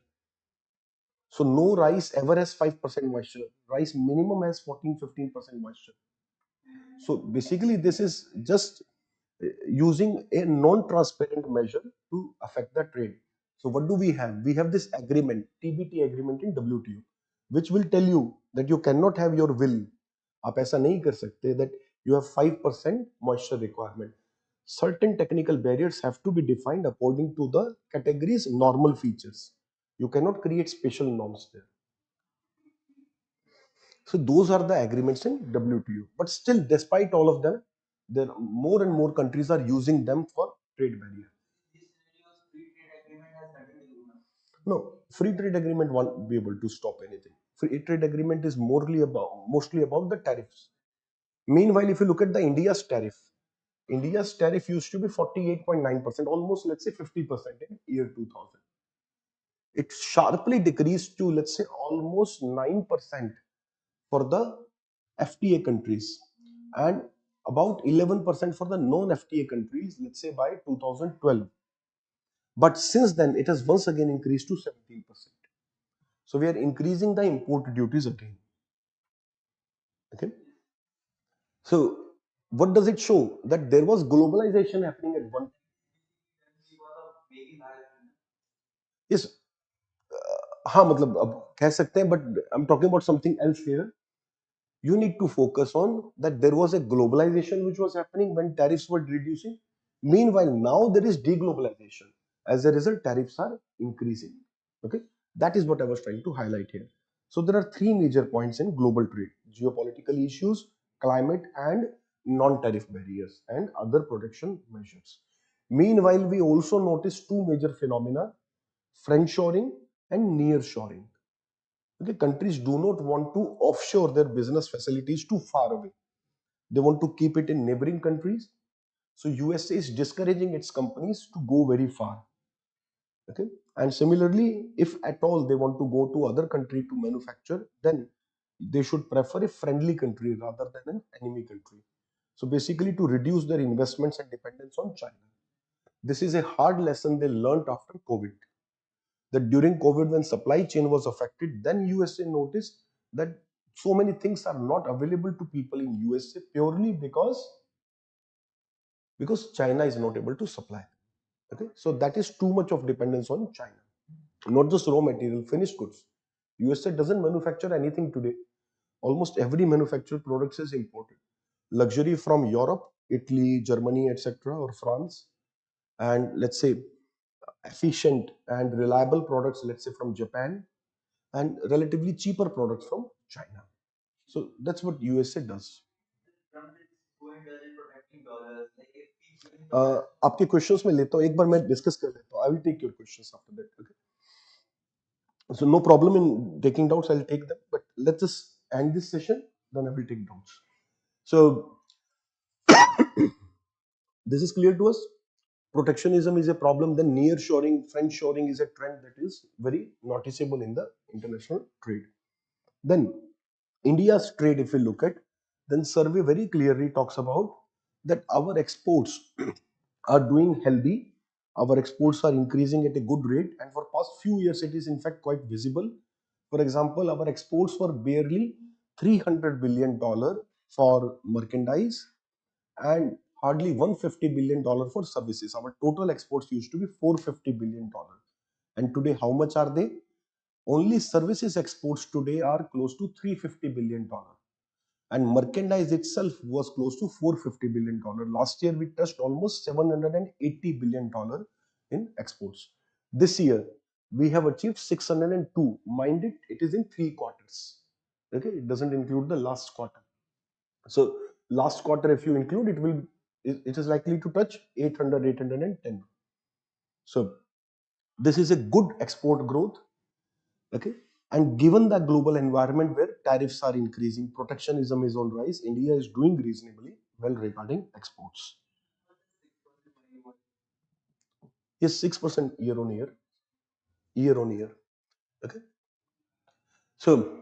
So no rice ever has 5% moisture. Rice minimum has 14-15% moisture. So basically, this is just using a non-transparent measure to affect the trade. So what do we have? We have this agreement, TBT agreement in WTO, which will tell you that you cannot have your will. आप ऐसा नहीं कर सकते that you have 5% moisture requirement. Certain technical barriers have to be defined according to the category's normal features. You cannot create special norms there. So those are the agreements in WTO. But still, despite all of them, there more and more countries are using them for trade barrier. No, free trade agreement won't be able to stop anything. Free trade agreement is mostly about the tariffs. Meanwhile, if you look at the India's tariff used to be 48.9%, almost let's say 50% in year 2000. It sharply decreased to let's say almost 9% for the FTA countries and about 11% for the non-FTA countries, let's say by 2012. But since then, it has once again increased to 17%. So we are increasing the import duties again. Okay. So what does it show? That there was globalization happening at one. Yes, हाँ मतलब अब कह सकते हैं, but I'm talking about something else here. You need to focus on that there was a globalization which was happening when tariffs were reducing. Meanwhile, now there is deglobalization. As a result, tariffs are increasing. Okay, that is what I was trying to highlight here. So there are three major points in global trade: geopolitical issues, climate, and non-tariff barriers and other protection measures. Meanwhile, we also notice two major phenomena: friendshoring and nearshoring. Okay, countries do not want to offshore their business facilities too far away. They want to keep it in neighboring countries. So USA is discouraging its companies to go very far. Okay, and similarly, if at all they want to go to other country to manufacture, then they should prefer a friendly country rather than an enemy country. So basically, to reduce their investments and dependence on China. This is a hard lesson they learned after COVID. That during COVID, when supply chain was affected, then USA noticed that so many things are not available to people in USA purely because China is not able to supply. Okay, so that is too much of dependence on China. Not just raw material, finished goods. USA doesn't manufacture anything today. Almost every manufactured product is imported. Luxury from Europe, Italy, Germany, etc., or France, and let's say efficient and reliable products, let's say from Japan, and relatively cheaper products from China. So that's what USA does. आपके questions में लेता हूँ, एक बार मैं discuss कर लेता हूँ. I will take your questions after that. Okay, so no problem in taking doubts, I'll take them, but let's just end this session, then I will take doubts. So this is clear to us. Protectionism is a problem, then near shoring, friend shoring is a trend that is very noticeable in the international trade. Then India's trade, if we look at, then survey very clearly talks about that our exports are doing healthy. Our exports are increasing at a good rate, and for past few years it is in fact quite visible. For example, our exports were barely $300 billion for merchandise and hardly $150 billion for services. Our total exports used to be $450 billion, and today how much are they? Only services exports today are close to $350 billion, and merchandise itself was close to $450 billion. Last year we touched almost $780 billion in exports. This year we have achieved 602. Mind it, it is in 3 quarters. Okay, it doesn't include the last quarter. So last quarter, if you include, it is likely to touch 800, 810. So this is a good export growth. Okay, and given the global environment where tariffs are increasing, protectionism is on rise, India is doing reasonably well regarding exports. Yes, 6% year on year. Okay, so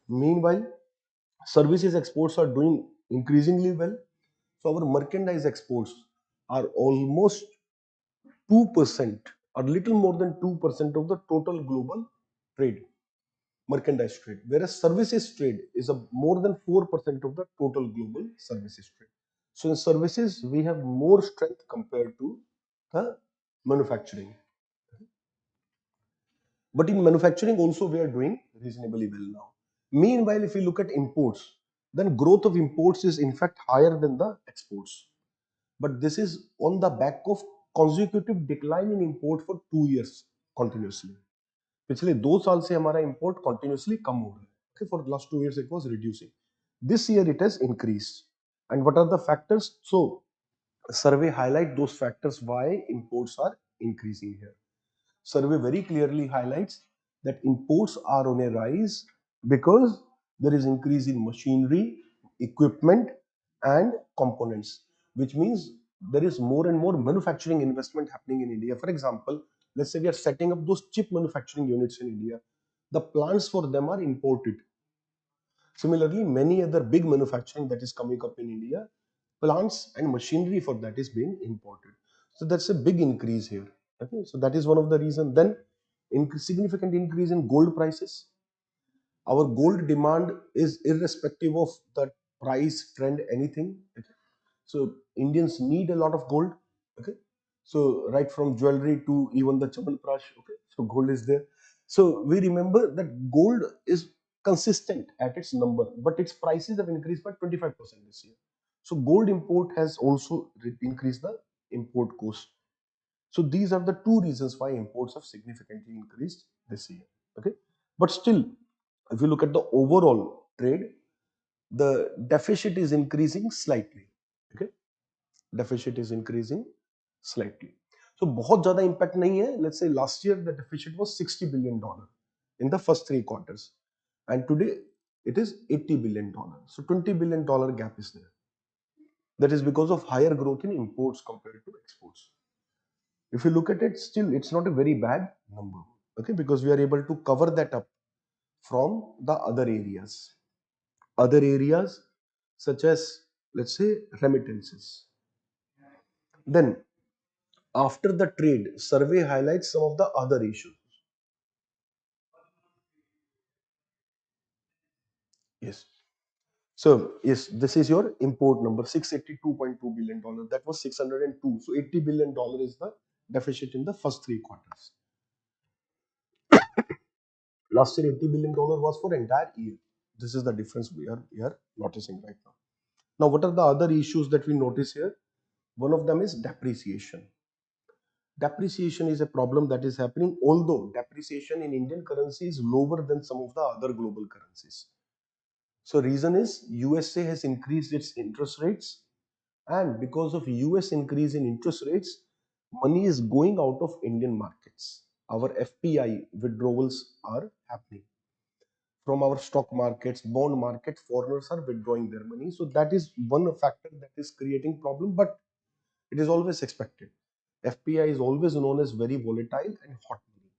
meanwhile, services exports are doing increasingly well. So our merchandise exports are almost 2%, or little more than 2% of the total global trade, merchandise trade, whereas services trade is a more than 4% of the total global services trade. So in services, we have more strength compared to the manufacturing. But in manufacturing also we are doing reasonably well now. Meanwhile, if you look at imports, then growth of imports is in fact higher than the exports. But this is on the back of consecutive decline in import for 2 years continuously. पिछले 2 साल से हमारा import continuously कम हो रहा है. Okay, for the last 2 years it was reducing. This year it has increased. And what are the factors? So survey highlight those factors why imports are increasing here. Survey very clearly highlights that imports are on a rise because there is increase in machinery, equipment, and components, which means there is more and more manufacturing investment happening in India. For example, let's say we are setting up those chip manufacturing units in India. The plants for them are imported. Similarly, many other big manufacturing that is coming up in India, plants and machinery for that is being imported. So that's a big increase here. Okay, so that is one of the reason. Then, significant increase in gold prices. Our gold demand is irrespective of the price trend, anything. Okay. So Indians need a lot of gold. Okay. So right from jewelry to even the chawanprash. Okay. So gold is there. So we remember that gold is consistent at its number, but its prices have increased by 25% this year. So gold import has also increased the import cost. So these are the two reasons why imports have significantly increased this year. Okay. But still, if you look at the overall trade, the deficit is increasing slightly. Okay. Deficit is increasing slightly. So बहुत ज़्यादा impact नहीं है. Let's say last year the deficit was $60 billion in the first 3 quarters, and today it is $80 billion. So $20 billion gap is there. That is because of higher growth in imports compared to exports. If you look at it, still it's not a very bad number. Okay, because we are able to cover that up from the other areas. Other areas such as, let's say, remittances. Then after the trade, survey highlights some of the other issues. Yes. So yes, this is your import number, $682.2 billion. That was 602. So $80 billion is the deficit in the first 3 quarters. Last year, $80 billion was for entire year. This is the difference we are noticing right now. Now, what are the other issues that we notice here? One of them is depreciation. Depreciation is a problem that is happening, although depreciation in Indian currency is lower than some of the other global currencies. So reason is USA has increased its interest rates, and because of US increase in interest rates, money is going out of Indian markets. Our FPI withdrawals are happening from our stock markets, bond market. Foreigners are withdrawing their money. So that is one factor that is creating problem, but it is always expected. FPI is always known as very volatile and hot money.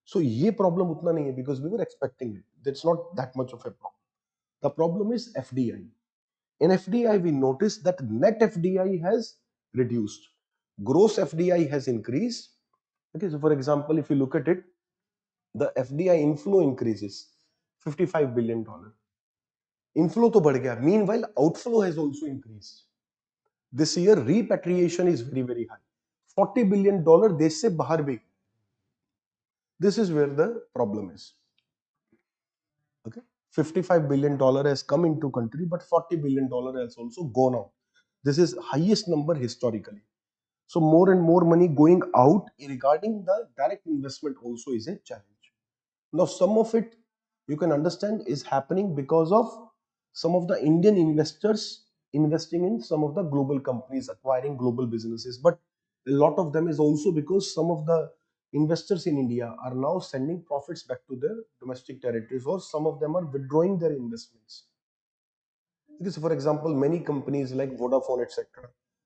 So ये problem उतना नहीं है because we were expecting it. That's not that much of a problem. The problem is FDI. In FDI, we notice that net FDI has reduced. Gross FDI has increased. Okay, so for example, if you look at it, the FDI inflow increases $55 billion. Inflow तो बढ़ गया. Meanwhile, outflow has also increased. This year, repatriation is very, very high. $40 billion देश से बाहर भी. This is where the problem is. Okay, $55 billion has come into country, but $40 billion has also gone out. This is highest number historically. So more and more money going out regarding the direct investment also is a challenge. Now some of it you can understand is happening because of some of the Indian investors investing in some of the global companies, acquiring global businesses. But a lot of them is also because some of the investors in India are now sending profits back to their domestic territories, or some of them are withdrawing their investments. Because, for example, many companies like Vodafone, etc.,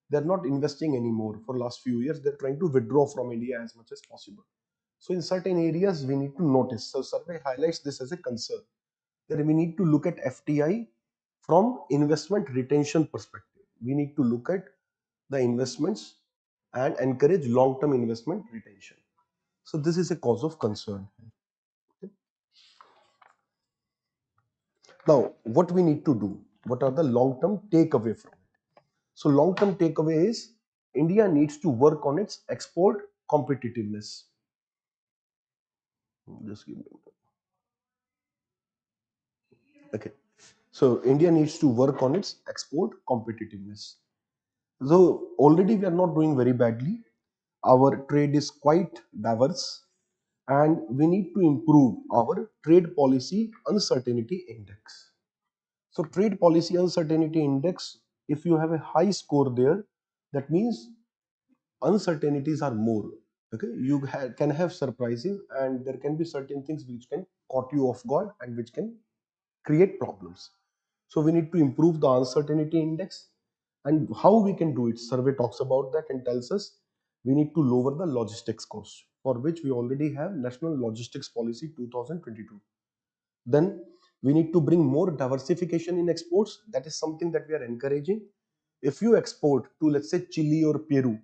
they're not investing anymore for last few years. They're trying to withdraw from India as much as possible. So in certain areas, we need to notice. So survey highlights this as a concern, that we need to look at FTI from investment retention perspective. We need to look at the investments and encourage long-term investment retention. So this is a cause of concern. Okay. Now, what we need to do? What are the long-term takeaway from it? So long-term takeaway is India needs to work on its export competitiveness. Just give me a minute. Okay. So India needs to work on its export competitiveness. So already we are not doing very badly. Our trade is quite diverse. and we need to improve our trade policy uncertainty index. So trade policy uncertainty index, if you have a high score there, that means uncertainties are more. Okay, you can have surprises, and there can be certain things which can caught you off guard and which can create problems. So we need to improve the uncertainty index. And how we can do it? Survey talks about that and tells us we need to lower the logistics cost, for which we already have National Logistics Policy 2022. Then we need to bring more diversification in exports. That is something that we are encouraging. If you export to, let's say, Chile or Peru,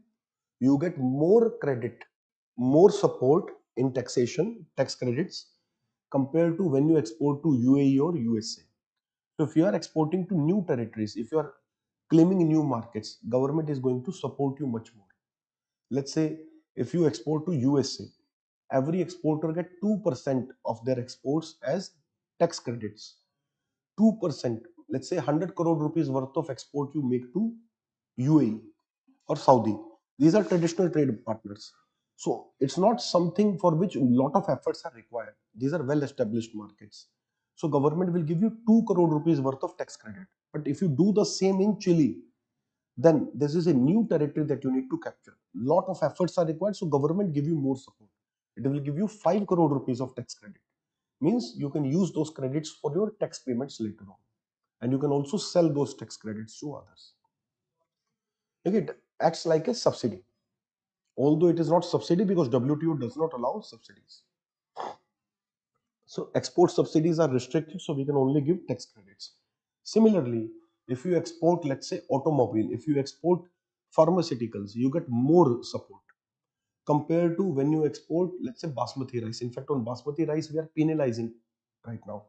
you get more credit, more support in taxation, tax credits, compared to when you export to UAE or USA. So if you are exporting to new territories, if you are claiming new markets, government is going to support you much more. Let's say if you export to USA, every exporter get 2% of their exports as tax credits. 2%, let's say 100 crore rupees worth of export you make to UAE or Saudi. These are traditional trade partners. So it's not something for which a lot of efforts are required. These are well established markets. So government will give you 2 crore rupees worth of tax credit. But if you do the same in Chile, then this is a new territory that you need to capture. Lot of efforts are required. So government give you more support. It will give you 5 crore rupees of tax credit. Means you can use those credits for your tax payments later on. And you can also sell those tax credits to others. Okay, it acts like a subsidy, although it is not subsidy because WTO does not allow subsidies. So export subsidies are restricted, so we can only give tax credits. Similarly, if you export, let's say, automobile, if you export pharmaceuticals, you get more support compared to when you export, let's say, basmati rice. In fact, on basmati rice, we are penalizing right now.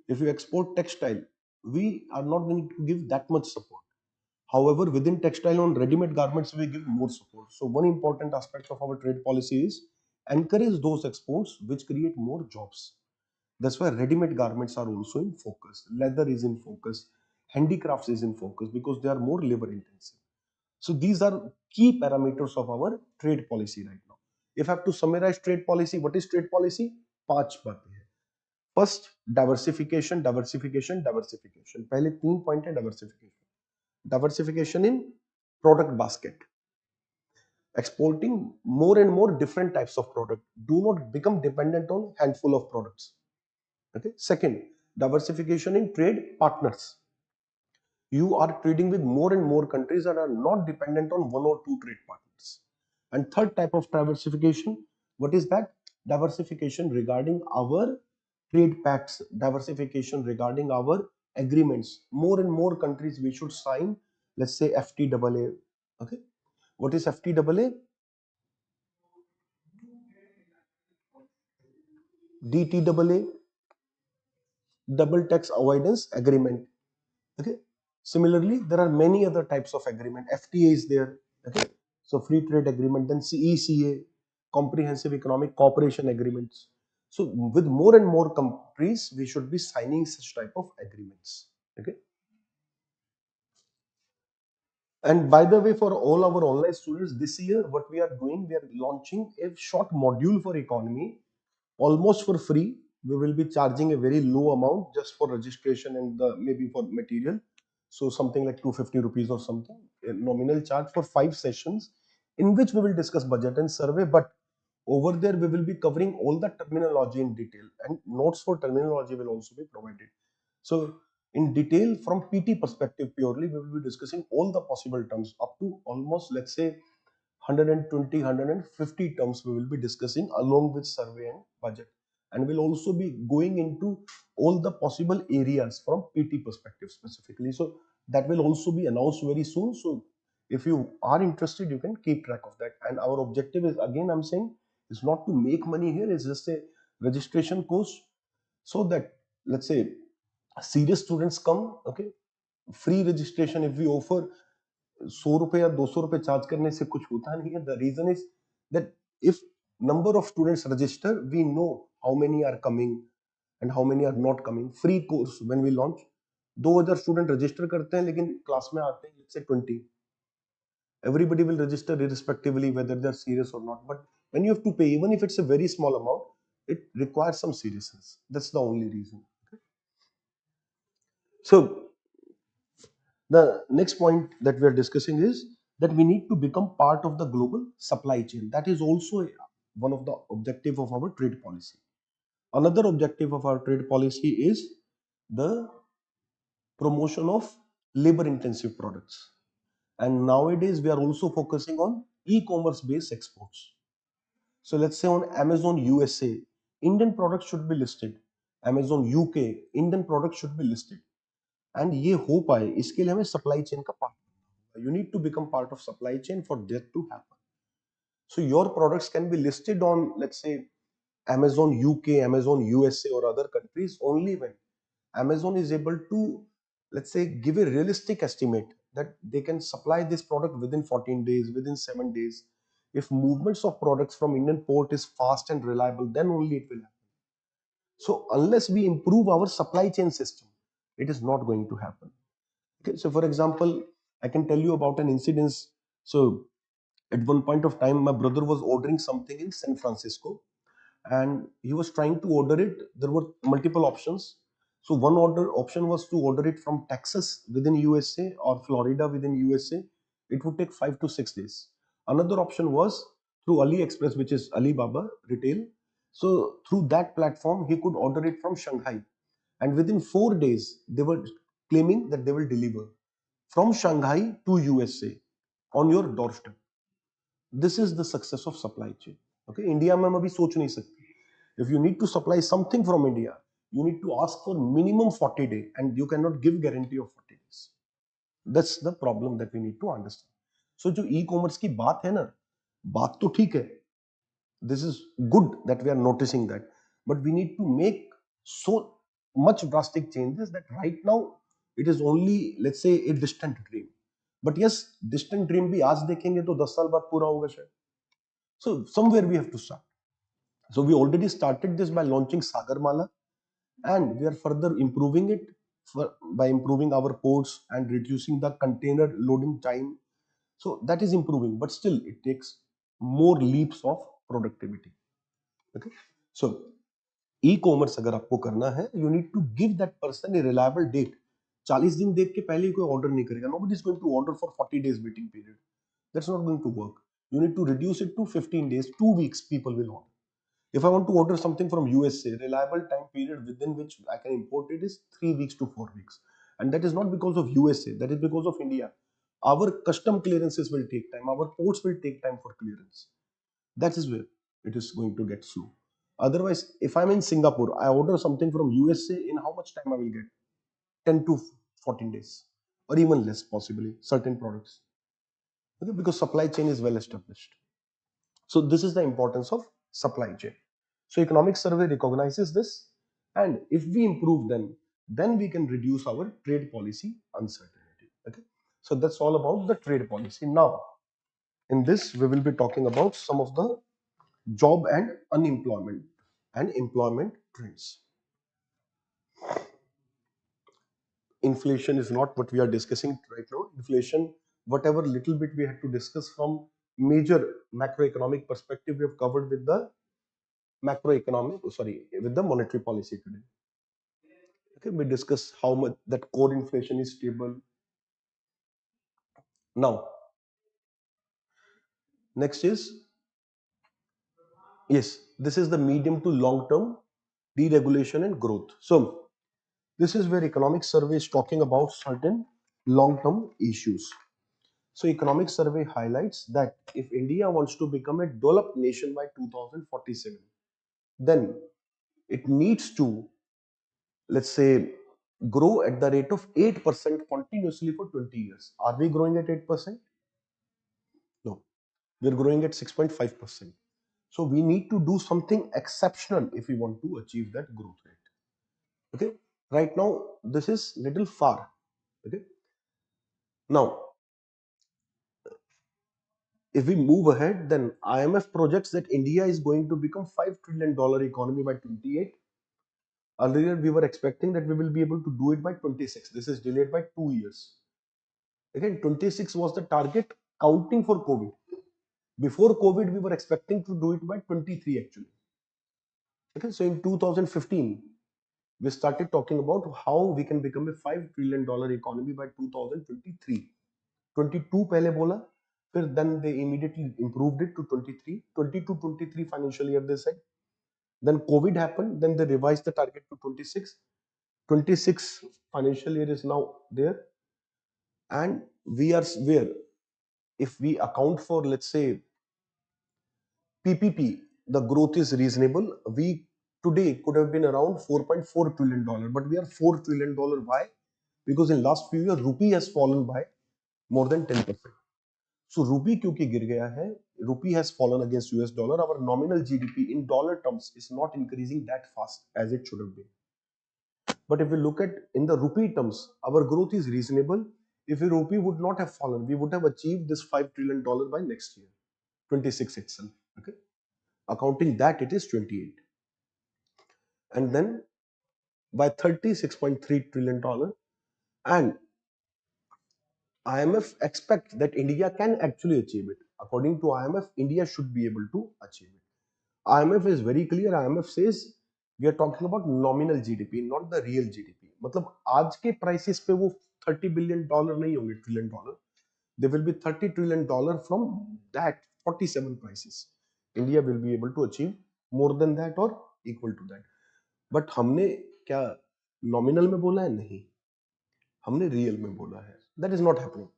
If you export textile, we are not going to give that much support. However, within textile on ready-made garments, we give more support. So one important aspect of our trade policy is encourage those exports which create more jobs. That's why ready-made garments are also in focus. Leather is in focus. Handicrafts is in focus because they are more labor intensive. So these are key parameters of our trade policy right now. If I have to summarize trade policy, what is trade policy? पांच बातें हैं. First, diversification, diversification, diversification. पहले तीन point है diversification. Diversification in product basket, exporting more and more different types of product. Do not become dependent on handful of products. Okay. Second, diversification in trade partners. You are trading with more and more countries and are not dependent on one or two trade partners. And third type of diversification, what is that? Diversification regarding our trade pacts, diversification regarding our agreements. More and more countries we should sign, let's say FTAA. Okay. What is FTAA? DTAA, double tax avoidance agreement. Okay. Similarly, there are many other types of agreement. FTA is there. Okay. So free trade agreement, then CECA, comprehensive economic cooperation agreements. So with more and more countries, we should be signing such type of agreements. Okay. And by the way, for all our online students, this year, what we are doing, we are launching a short module for economy, almost for free. We will be charging a very low amount just for registration and maybe for material. So something like 250 rupees or something, a nominal charge for 5 sessions, in which we will discuss budget and survey. But over there, we will be covering all the terminology in detail, and notes for terminology will also be provided. So in detail, from PT perspective purely, we will be discussing all the possible terms up to almost, let's say, 120, 150 terms we will be discussing along with survey and budget. And we'll also be going into all the possible areas from PT perspective specifically. So that will also be announced very soon. So if you are interested, you can keep track of that. And our objective is, again, I'm saying, is not to make money here. It's just a registration course so that, let's say, serious students come. Okay. Free registration if we offer, 100 रुपए या 200 रुपए charge करने से कुछ होता नहीं है. The reason is that if number of students register, we know how many are coming and how many are not coming. Free course when we launch, 2000 student register करते हैं लेकिन क्लास में आते हैं let's say 20. Everybody will register irrespectively whether they are serious or not, but When you have to pay, even if it's a very small amount, it requires some seriousness. That's the only reason. So the next point that we are discussing is that we need to become part of the global supply chain. That is also one of the objective of our trade policy. Another objective of our trade policy is the promotion of labor intensive products. And nowadays we are also focusing on e-commerce based exports. So let's say on Amazon USA, Indian products should be listed. Amazon UK, Indian products should be listed. And ये हो पाए इसके लिए हमें supply chain का part. You need to become part of supply chain for that to happen. So your products can be listed on, let's say, Amazon UK, Amazon USA, or other countries only when Amazon is able to, let's say, give a realistic estimate that they can supply this product within 14 days, within 7 days. If movements of products from Indian port is fast and reliable, then only it will happen. So unless we improve our supply chain system, it is not going to happen. Okay, so for example, I can tell you about an incident. So at one point of time, my brother was ordering something in San Francisco, and he was trying to order it. There were multiple options. So one order option was to order it from Texas within USA or Florida within USA. It would take 5 to 6 days. Another option was through AliExpress, which is Alibaba retail. So through that platform, he could order it from Shanghai, and within 4 days, they were claiming that they will deliver from Shanghai to USA on your doorstep. This is the success of supply chain. Okay, India में हम अभी सोच नहीं सकते. If you need to supply something from India, you need to ask for minimum 40 days, and you cannot give guarantee of 40 days. That's the problem that we need to understand. So जो e-commerce की बात है ना, बात तो ठीक है. This is good that we are noticing that, but we need to make so much drastic changes that right now it is only, let's say, a distant dream. But yes, distant dream भी आज देखेंगे तो 10 साल बाद पूरा होगा शायद. So somewhere we have to start. So we already started this by launching Sagarmala, and we are further improving it by improving our ports and reducing the container loading time. So that is improving, but still it takes more leaps of productivity. Okay. So e-commerce अगर आपको करना है, you need to give that person a reliable date. 40 दिन देख के पहले ही कोई order नहीं करेगा. Nobody is going to order for 40 days waiting period. That's not going to work. You need to reduce it to 15 days, 2 weeks people will order. If I want to order something from USA, reliable time period within which I can import it is 3 weeks to 4 weeks. And that is not because of USA, that is because of India. Our custom clearances will take time, our ports will take time for clearance. That is where it is going to get slow. Otherwise, if I'm in Singapore, I order something from USA, in how much time I will get? 10 to 14 days, or even less, possibly, certain products. Okay, because supply chain is well established. So this is the importance of supply chain. So economic survey recognizes this, and if we improve them, then we can reduce our trade policy uncertainty. Okay, so that's all about the trade policy. Now, in this, we will be talking about some of the job and unemployment and employment trends. Inflation is not what we are discussing right now. Inflation, whatever little bit we had to discuss from major macroeconomic perspective, we have covered with the macroeconomic, sorry, with the monetary policy today. Okay, we discuss how much that core inflation is stable. Now, next is, yes, this is the medium to long term deregulation and growth. So, this is where economic survey is talking about certain long term issues. So, economic survey highlights that if India wants to become a developed nation by 2047, then it needs to, let's say, grow at the rate of 8% continuously for 20 years. Are we growing at 8%? No, we're growing at 6.5%. So we need to do something exceptional if we want to achieve that growth rate. Okay, right now this is little far. Okay, now if we move ahead, then IMF projects that India is going to become $5 trillion economy by 28. Earlier we were expecting that we will be able to do it by 26. This is delayed by 2 years. Again, 26 was the target counting for COVID. Before COVID, we were expecting to do it by 23 actually. Okay, so in 2015, we started talking about how we can become a $5 trillion economy by 2023. 22 पहले बोला, फिर then they immediately improved it to 23. 22-23 financial year they said. Then COVID happened, then they revised the target to 26. 26 financial year is now there, and we are where, if we account for, let's say, PPP, the growth is reasonable. We today could have been around $4.4 trillion, but we are $4 trillion. Why? Because in last few years, rupee has fallen by more than 10%. So rupee क्योंकि गिर गया है, rupee has fallen against US dollar. Our nominal GDP in dollar terms is not increasing that fast as it should have been. But if we look at in the rupee terms, our growth is reasonable. If the rupee would not have fallen, we would have achieved this $5 trillion by next year, 26 itself. Okay, accounting that it is 28, and then by 36.3 trillion dollar. And IMF expect that India can actually achieve it. According to IMF, India should be able to achieve it. IMF is very clear. IMF says we are talking about nominal GDP, not the real GDP. मतलब आज के prices पे वो $30 billion नहीं होंगे, trillion dollar. There will be $30 trillion from that 47 prices. India will be able to achieve more than that or equal to that. But हमने क्या nominal में बोला है? नहीं, हमने real में बोला है. That is not happening.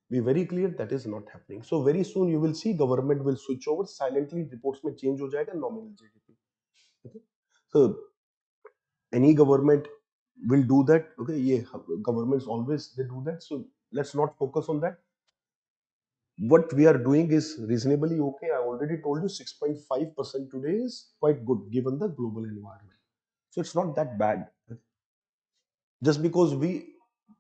Be very clear, that is not happening. So very soon you will see government will switch over silently. Reports में change हो जाएगा nominal GDP. Okay? So any government will do that. Okay, yeah, governments always they do that. So let's not focus on that. What we are doing is reasonably okay. I already told you 6.5% today is quite good given the global environment. So it's not that bad. Just because we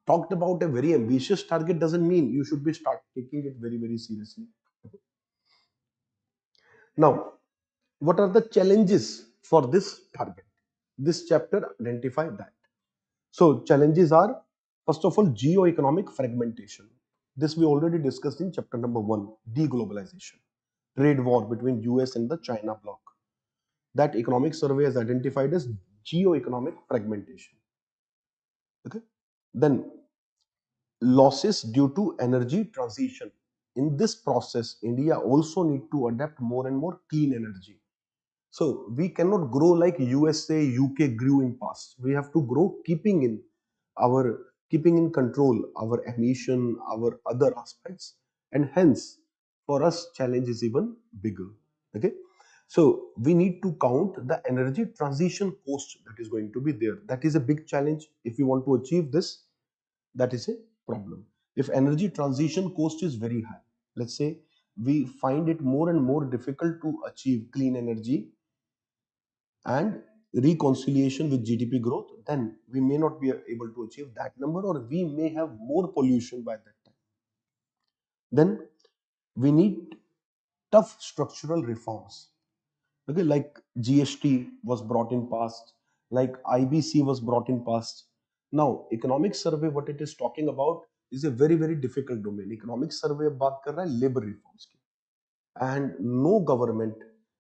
talked about a very ambitious target doesn't mean you should be start taking it very, very seriously. Now, what are the challenges for this target? This chapter identify that. So challenges are, first of all, geo-economic fragmentation. This we already discussed in chapter number 1, deglobalization, trade war between US and the China bloc. That economic survey has identified as geo-economic fragmentation. Okay. Then losses due to energy transition. In this process, India also need to adapt more and more clean energy. So we cannot grow like USA, UK grew in past. We have to grow keeping in control our emission, our other aspects, and hence for us challenge is even bigger. Okay, so we need to count the energy transition cost that is going to be there. That is a big challenge. If we want to achieve this, that is a problem. If energy transition cost is very high, let's say we find it more and more difficult to achieve clean energy and reconciliation with GDP growth, then we may not be able to achieve that number, or we may have more pollution by that time. Then we need tough structural reforms. Okay, like GST was brought in past, like IBC was brought in past. Now, economic survey, what it is talking about is a very, very difficult domain. Economic survey बात कर रहा है labor reforms की. And no government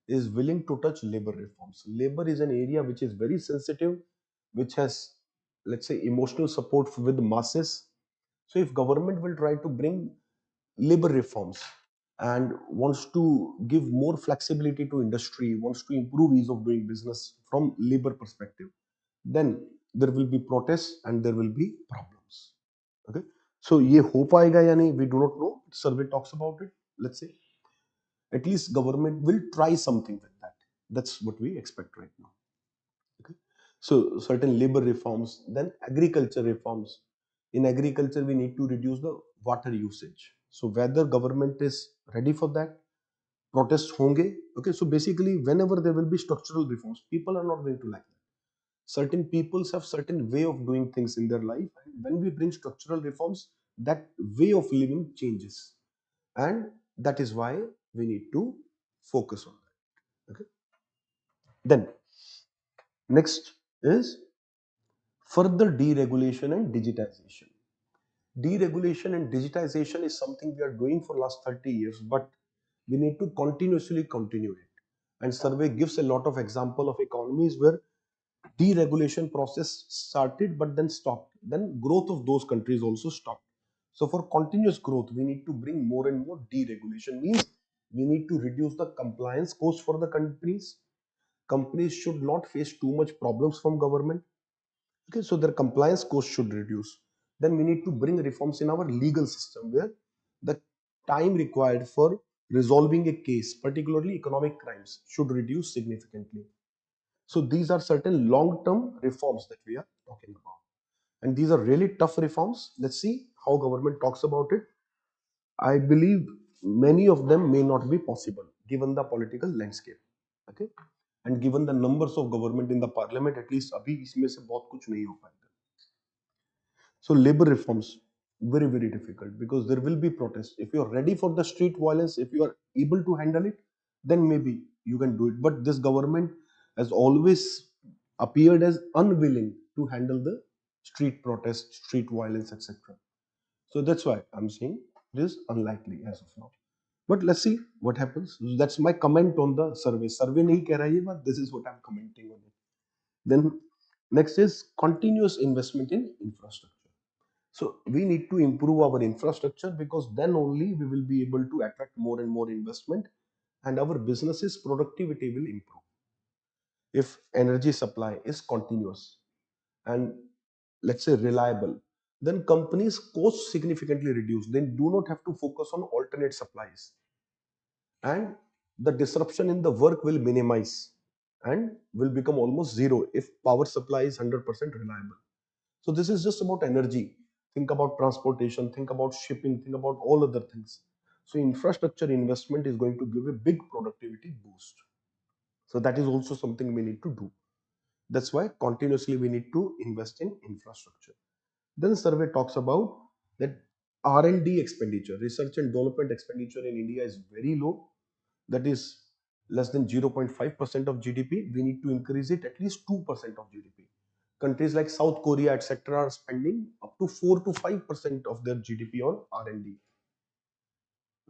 is willing to touch labor reforms. Labor is an area which is very sensitive, which has, let's say, emotional support with masses. So if government will try to bring labor reforms and wants to give more flexibility to industry, wants to improve ease of doing business from labor perspective, then there will be protests and there will be problems. Okay, so ये हो पाएगा या नहीं, we do not know. Survey talks about it. Let's say at least government will try something with that. That's what we expect right now. Okay, so certain labor reforms, then agriculture reforms. In agriculture we need to reduce the water usage. So whether government is ready for that, protests honge. Okay, so basically whenever there will be structural reforms, people are not going to like that. Certain peoples have certain way of doing things in their life, and when we bring structural reforms, that way of living changes, and that is why we need to focus on that. Okay, then next is further deregulation and digitization. Deregulation and digitization is something we are doing for last 30 years, but We need to continuously continue it. And survey gives a lot of example of economies where deregulation process started but then stopped. Then growth of those countries also stopped. So for continuous growth, we need to bring more and more deregulation. Means we need to reduce the compliance cost for the companies. Companies should not face too much problems from government. Okay, so their compliance cost should reduce. Then we need to bring reforms in our legal system where the time required for resolving a case, particularly economic crimes, should reduce significantly. So these are certain long-term reforms that we are talking about. And these are really tough reforms. Let's see how government talks about it. I believe many of them may not be possible given the political landscape. Okay? And given the numbers of government in the parliament, at least अभी इसमें से बहुत कुछ नहीं हो पाएगा. So labor reforms, very, very difficult because there will be protests. If you are ready for the street violence, if you are able to handle it, then maybe you can do it. But this government has always appeared as unwilling to handle the street protests, street violence, etc. So that's why I'm saying it is unlikely as of now. But let's see what happens. That's my comment on the survey. Survey nahi keh raha hai, but this is what I'm commenting on it. Then next is continuous investment in infrastructure. So we need to improve our infrastructure because then only we will be able to attract more and more investment and our businesses productivity will improve. If energy supply is continuous and let's say reliable, then companies cost significantly reduce. They do not have to focus on alternate supplies and the disruption in the work will minimize and will become almost zero if power supply is 100% reliable. So this is just about energy. Think about transportation, think about shipping, think about all other things. So infrastructure investment is going to give a big productivity boost. So that is also something we need to do. That's why continuously we need to invest in infrastructure. Then survey talks about that R&D expenditure, research and development expenditure in India is very low. That is less than 0.5% of GDP. We need to increase it at least 2% of GDP. Countries like South Korea, etc., are spending up to 4 to 5% of their GDP on R&D.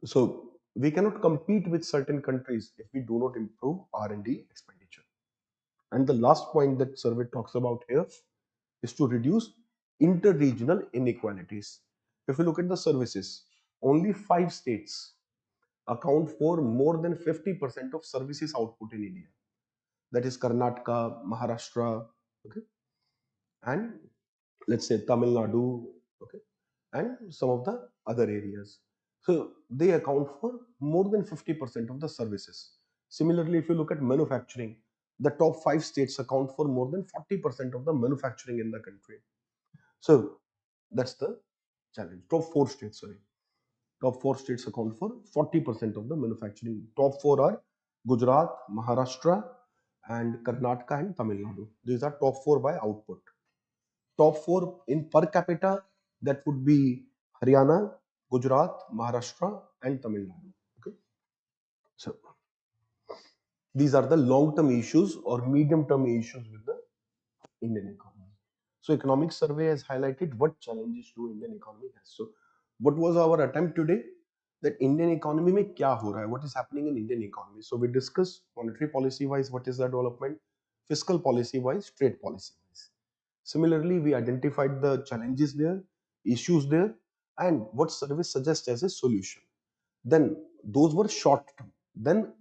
So we cannot compete with certain countries if we do not improve R&D expenditure. And the last point that survey talks about here is to reduce inter-regional inequalities. If you look at the services, only 5 states account for more than 50% of services output in India. That is Karnataka, Maharashtra, okay, and let's say Tamil Nadu, okay, and some of the other areas. So they account for more than 50% of the services. Similarly, if you look at manufacturing, the top 5 states account for more than 40% of the manufacturing in the country. So that's the challenge. Top 4 states, sorry. Top 4 states account for 40% of the manufacturing. Top four are Gujarat, Maharashtra, and Karnataka and Tamil Nadu. These are top four by output. Top four in per capita, that would be Haryana, Gujarat, Maharashtra, and Tamil Nadu. Okay, so these are the long-term issues or medium-term issues with the Indian economy. So economic survey has highlighted what challenges do Indian economy has. So what was our attempt today? That Indian economy में क्या हो रहा है? What is happening in Indian economy? So we discussed monetary policy wise what is the development, fiscal policy wise, trade policy wise. Similarly, we identified the challenges there, issues there, and what service suggests as a solution. Then those were short term. Then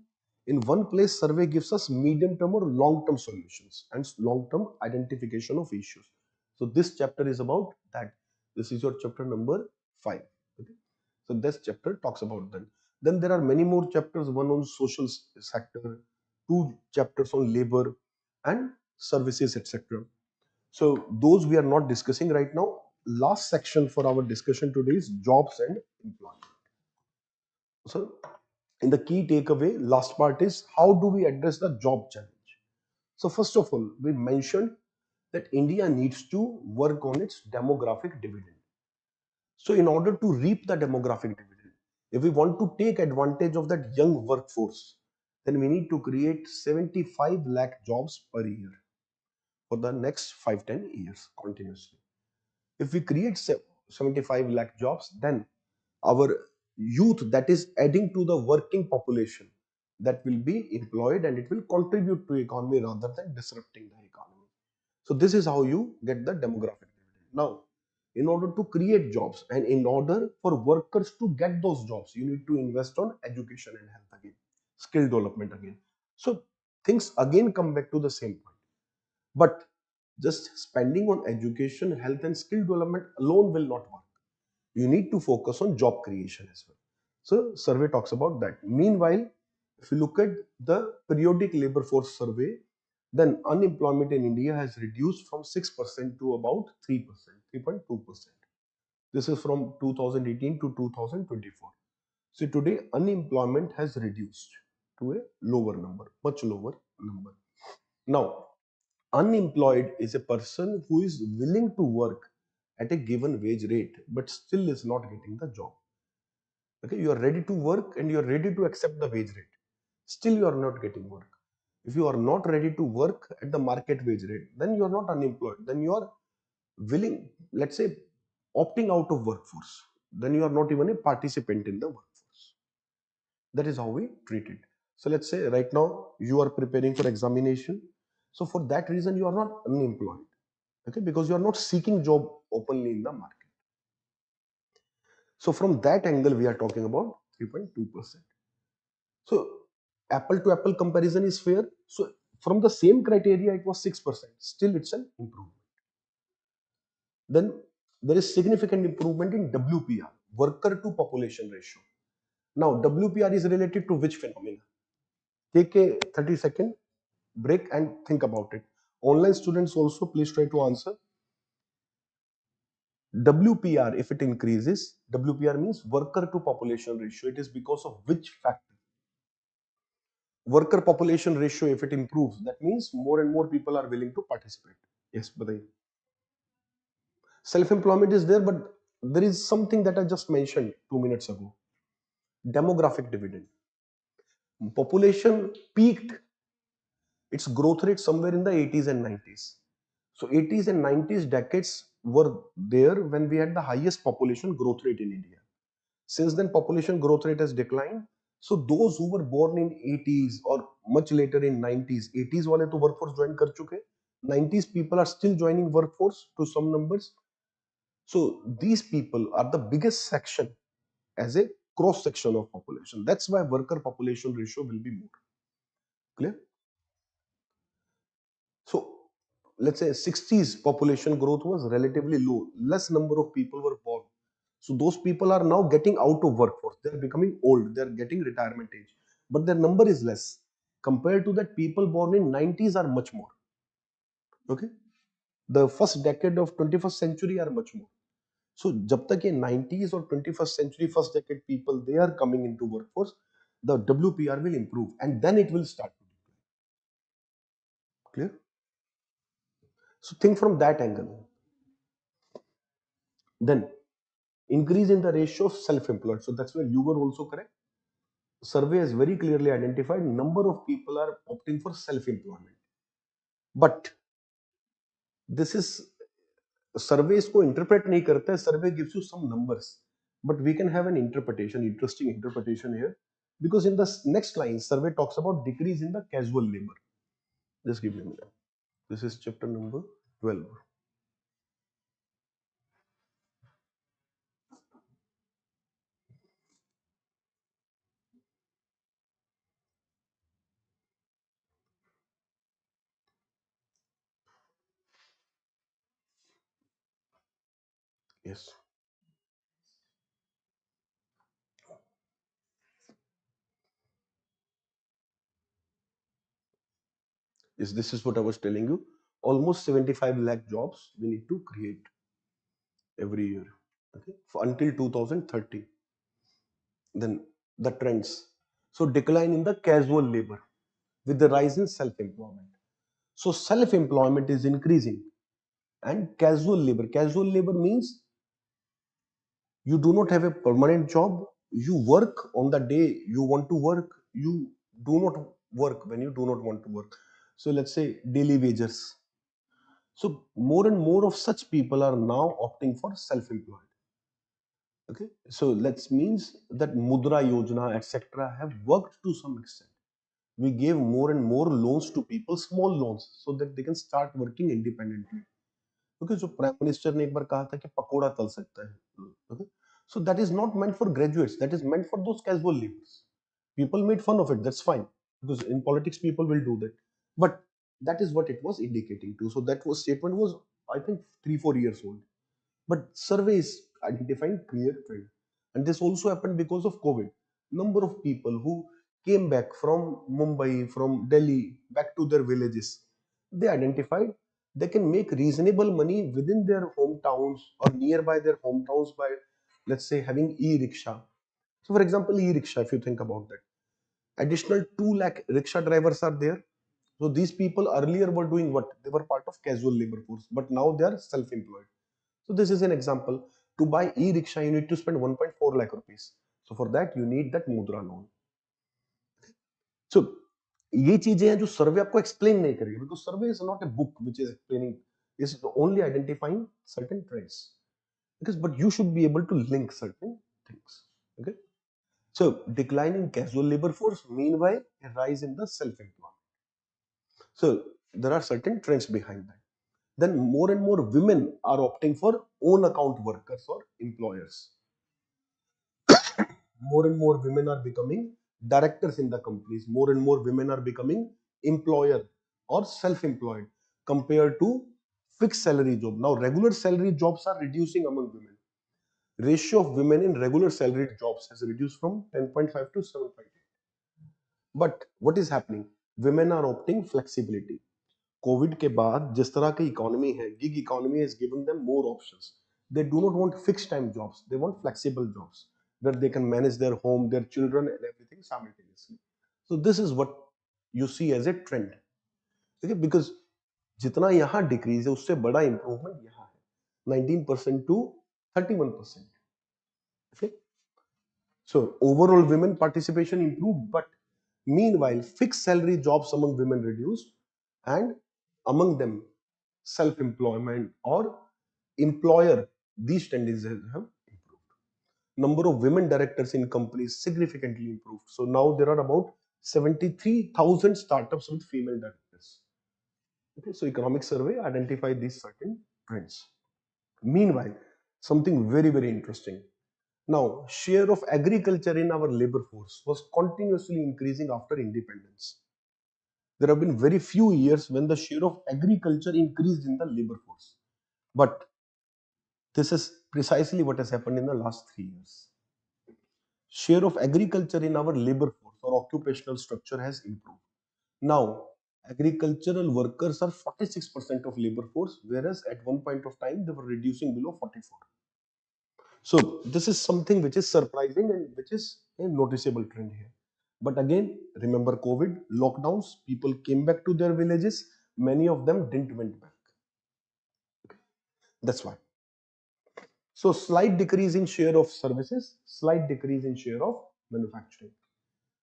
in one place, survey gives us medium term or long term solutions and long term identification of issues. So this chapter is about that. This is your chapter number 5. Okay. So this chapter talks about that. Then there are many more chapters. One on social sector, 2 chapters on labor and services, etc. So those we are not discussing right now. Last section for our discussion today is jobs and employment. So in the key takeaway, last part is how do we address the job challenge? So first of all, we mentioned that India needs to work on its demographic dividend. So in order to reap the demographic dividend, if we want to take advantage of that young workforce, then we need to create 75 lakh jobs per year for the next 5-10 years continuously. If we create 75 lakh jobs, then our youth that is adding to the working population that will be employed, and it will contribute to economy rather than disrupting the economy. So this is how you get the demographic dividend. Now, in order to create jobs and in order for workers to get those jobs, you need to invest on education and health again, skill development again. So things again come back to the same point. But just spending on education, health, and skill development alone will not work. You need to focus on job creation as well. So survey talks about that. Meanwhile, if you look at the periodic labor force survey, then unemployment in India has reduced from 6% to about 3%, 3.2%. This is from 2018 to 2024. So today unemployment has reduced to a lower number, much lower number. Now, unemployed is a person who is willing to work at a given wage rate but still is not getting the job. Okay, you are ready to work and you are ready to accept the wage rate. Still, you are not getting work. If you are not ready to work at the market wage rate, then you are not unemployed. Then you are willing, let's say, opting out of workforce. Then you are not even a participant in the workforce. That is how we treat it. So let's say right now you are preparing for examination. So for that reason, you are not unemployed. Okay, because you are not seeking job openly in the market. So from that angle, we are talking about 3.2%. So apple to apple comparison is fair. So from the same criteria, it was 6%. Still, it's an improvement. Then there is significant improvement in WPR, worker to population ratio. Now, WPR is related to which phenomena? Take a 30-second break and think about it. Online students also, please try to answer. WPR, if it increases, WPR means worker to population ratio. It is because of which factor? Worker population ratio, if it improves, that means more and more people are willing to participate. Yes, but self-employment is there, but there is something that I just mentioned 2 minutes ago. Demographic dividend. Population peaked its growth rate somewhere in the 80s and 90s. So 80s and 90s decades were there when we had the highest population growth rate in India. Since then, population growth rate has declined. So those who were born in 80s or much later in 90s, 80s wale to workforce join kar chuke, 90s people are still joining workforce to some numbers. So these people are the biggest section as a cross section of population. That's why worker population ratio will be more. Clear? So let's say 60s population growth was relatively low. Less number of people were born. So those people are now getting out of workforce. They're becoming old. They're getting retirement age. But their number is less. Compared to that, people born in 90s are much more. Okay. The first decade of 21st century are much more. So jab tak ye 90s or 21st century first decade people they are coming into workforce, the WPR will improve and then it will start to decline. Clear? So think from that angle. Then increase in the ratio of self-employed. So that's where you were also correct. Survey has very clearly identified number of people are opting for self-employment. But this is survey इसको interpret नहीं करता है. Survey gives you some numbers, but we can have an interpretation, interesting interpretation here, because in the next line, survey talks about decrease in the casual labor. Just give me a minute. This is chapter number 12. Yes. Yes, this is what I was telling you. Almost 75 lakh jobs we need to create every year. Okay, for until 2030. Then the trends. So decline in the casual labor with the rise in self-employment. So self-employment is increasing and casual labor. Casual labor means you do not have a permanent job. You work on the day you want to work. You do not work when you do not want to work. So let's say daily wages. So more and more of such people are now opting for self-employed. Okay, so that means that Mudra Yojana, etc., have worked to some extent. We gave more and more loans to people, small loans, so that they can start working independently. Okay, जो prime minister ने एक बार कहा था कि पकोड़ा तल सकता है. Okay, so that is not meant for graduates, that is meant for those casual laborers. People made fun of it, that's fine, because in politics people will do that, but that is what it was indicating to. So that was statement was, I think, 3 4 years old, but surveys identifying clear trend. And this also happened because of COVID. Number of people who came back from Mumbai, from Delhi, back to their villages, they identified they can make reasonable money within their hometowns or nearby their hometowns by, let's say, having e-rickshaw. So for example, e-rickshaw, if you think about that, additional 2 lakh rickshaw drivers are there. So these people earlier were doing what? They were part of casual labor force, but now they are self-employed. So this is an example. To buy e-rickshaw, you need to spend 1.4 lakh rupees. So for that, you need that mudra loan. So ये चीजें हैं जो सर्वे आपको explain नहीं करेगी, because survey is not a book which is explaining, is only identifying certain trends, because but you should be able to link certain things. Okay, so decline in casual labor force, meanwhile a rise in the self-employed. So there are certain trends behind that. Then more and more women are opting for own account workers or employers. More and more women are becoming directors in the companies. More and more women are becoming employer or self-employed compared to fixed salary job. Now regular salary jobs are reducing among women. Ratio of women in regular salaried jobs has reduced from 10.5 to 7.8. But what is happening? Women are opting flexibility. Covid के बाद जिस तरह की economy है, gig economy has given them more options. They do not want fixed time jobs, they want flexible jobs where they can manage their home, their children and everything simultaneously. So this is what you see as a trend. Okay, because जितना यहाँ decrease है उससे बड़ा improvement यहाँ है, 19% to 31%. Okay, so overall women participation improved, but meanwhile fixed salary jobs among women reduced, and among them self-employment or employer, these tendencies have improved. Number of women directors in companies significantly improved. So now there are about 73,000 startups with female directors. Okay, so economic survey identify these certain trends. Meanwhile, something very, very interesting. Now, share of agriculture in our labor force was continuously increasing after independence. There have been very few years when the share of agriculture increased in the labor force. But this is precisely what has happened in the last 3 years. Share of agriculture in our labor force or occupational structure has improved. Now, agricultural workers are 46% of labor force, whereas at one point of time they were reducing below 44. So this is something which is surprising and which is a noticeable trend here. But again, remember COVID, lockdowns, people came back to their villages, many of them didn't went back. That's why. So slight decrease in share of services, slight decrease in share of manufacturing.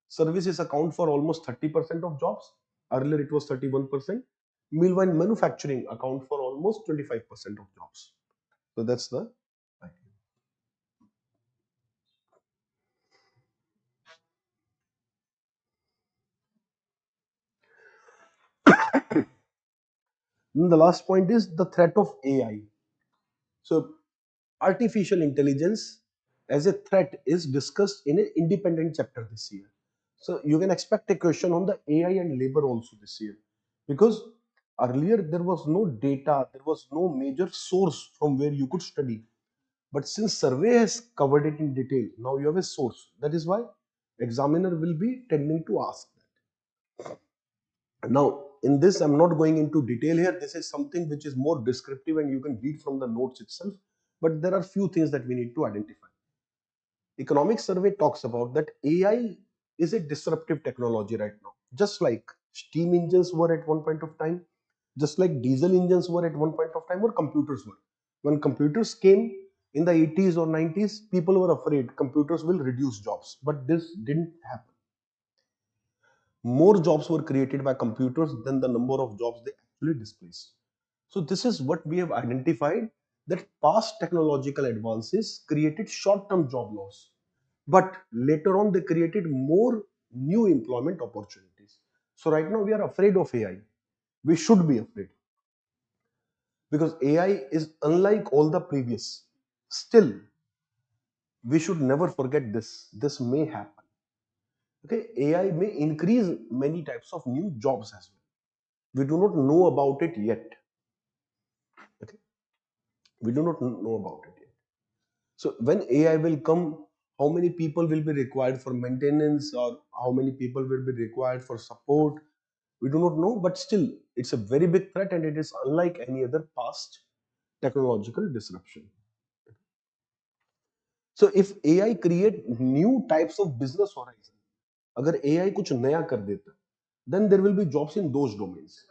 Services account for almost 30% of jobs. Earlier it was 31%. Meanwhile, manufacturing account for almost 25% of jobs. So that's the idea. And the last point is the threat of AI. So artificial intelligence as a threat is discussed in an independent chapter this year. So you can expect a question on the AI and labor also this year, because earlier there was no data, there was no major source from where you could study. But since survey has covered it in detail, now you have a source. That is why examiner will be tending to ask that. Now, in this, I'm not going into detail here. This is something which is more descriptive and you can read from the notes itself. But there are few things that we need to identify. Economic survey talks about that AI is a disruptive technology right now. Just like steam engines were at one point of time, just like diesel engines were at one point of time, or computers were. When computers came in the 80s or 90s, people were afraid computers will reduce jobs. But this didn't happen. More jobs were created by computers than the number of jobs they actually displaced. So this is what we have identified, that past technological advances created short-term job loss, but later on they created more new employment opportunities. So right now we are afraid of AI. We should be afraid because AI is unlike all the previous. Still, we should never forget this. This may happen. Okay, AI may increase many types of new jobs as well. We do not know about it yet. Okay, we do not know about it yet. So when AI will come, how many people will be required for maintenance or how many people will be required for support? We do not know, but still, it's a very big threat and it is unlike any other past technological disruption. So if AI create new types of business horizon, अगर AI कुछ नया कर देता, then there will be jobs in those domains.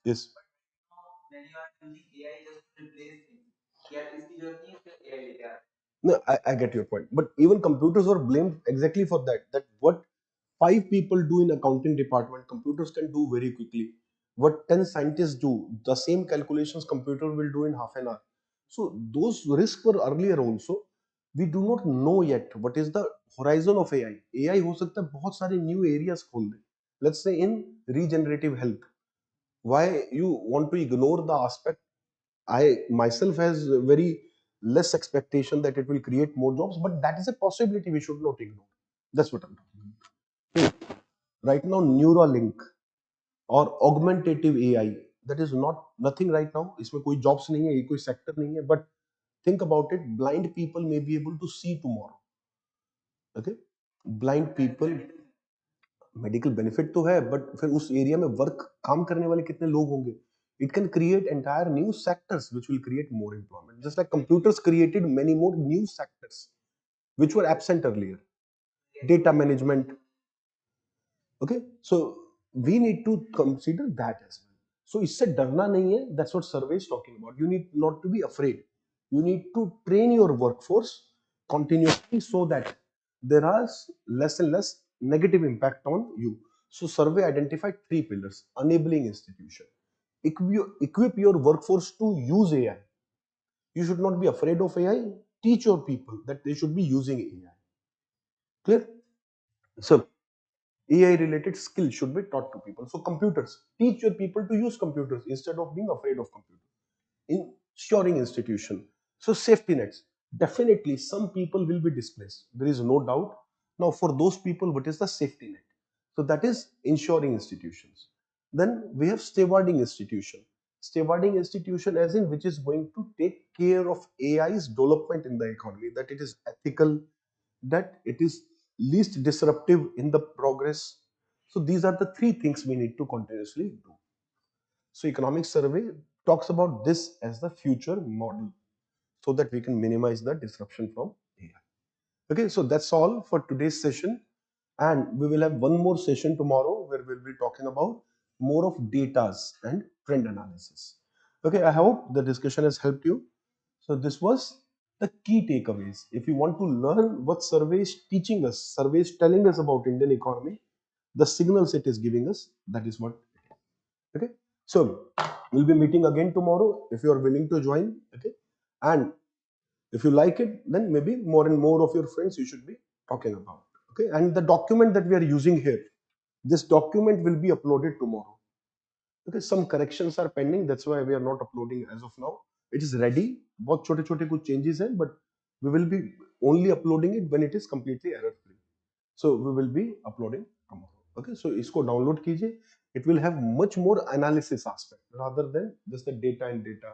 Yes. No, I get your point. But even computers were blamed exactly for that. That what five people do in accounting department, computers can do very quickly. What 10 scientists do, the same calculations computer will do in half an hour. So those risks were earlier also. We do not know yet what is the horizon of AI. AI हो सकता है बहुत सारे new areas खोल दे. Let's say in regenerative health. Why you want to ignore the aspect? I myself has very less expectation that it will create more jobs, but that is a possibility we should not ignore. That's what I'm talking about. Right now, Neuralink or augmentative AI, that is not nothing right now. इसमें कोई jobs नहीं है, ये कोई sector नहीं है. But think about it, blind people may be able to see tomorrow. Okay, blind people medical benefit तो है बट फिर उस एरिया में वर्क काम करने वाले कितने लोग होंगे it can create entire new sectors which will create more employment just like computers created many more new sectors which were absent earlier data management. Okay, so we need to consider that as well. So इससे डरना नहीं है. That's what survey is talking about. You need not to be afraid. You need to train your workforce continuously so that there is less and less negative impact on you. So survey identified three pillars: enabling institution, equip your workforce to use AI. You should not be afraid of AI. Teach your people that they should be using AI. Clear? So AI related skills should be taught to people. So computers, teach your people to use computers instead of being afraid of computers. Ensuring institution. So safety nets. Definitely some people will be displaced. There is no doubt. Now for those people, what is the safety net? So that is ensuring institutions. Then we have stewarding institution. Stewarding institution as in which is going to take care of AI's development in the economy, that it is ethical, that it is least disruptive in the progress. So these are the three things we need to continuously do. So economic survey talks about this as the future model so that we can minimize the disruption from AI. Okay, so that's all for today's session. And we will have one more session tomorrow where we'll be talking about more of datas and trend analysis. Okay, I hope the discussion has helped you. So this was the key takeaways. If you want to learn what survey is teaching us, survey is telling us about Indian economy, the signals it is giving us, that is what it is. Okay. So we'll be meeting again tomorrow if you are willing to join. Okay. And if you like it, then maybe more and more of your friends you should be talking about. Okay. And the document that we are using here, this document will be uploaded tomorrow. Okay, some corrections are pending. That's why we are not uploading as of now. It is ready. बहुत छोटे छोटे कुछ changes हैं, but we will be only uploading it when it is completely error free. So we will be uploading tomorrow. Okay, so इसको download कीजिए. It will have much more analysis aspect rather than just the data and data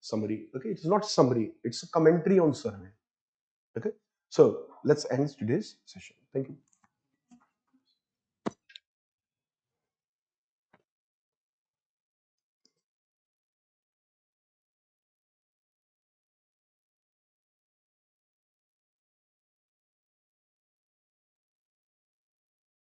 summary. Okay, it's not summary. It's a commentary on survey. Okay, so let's end today's session. Thank you.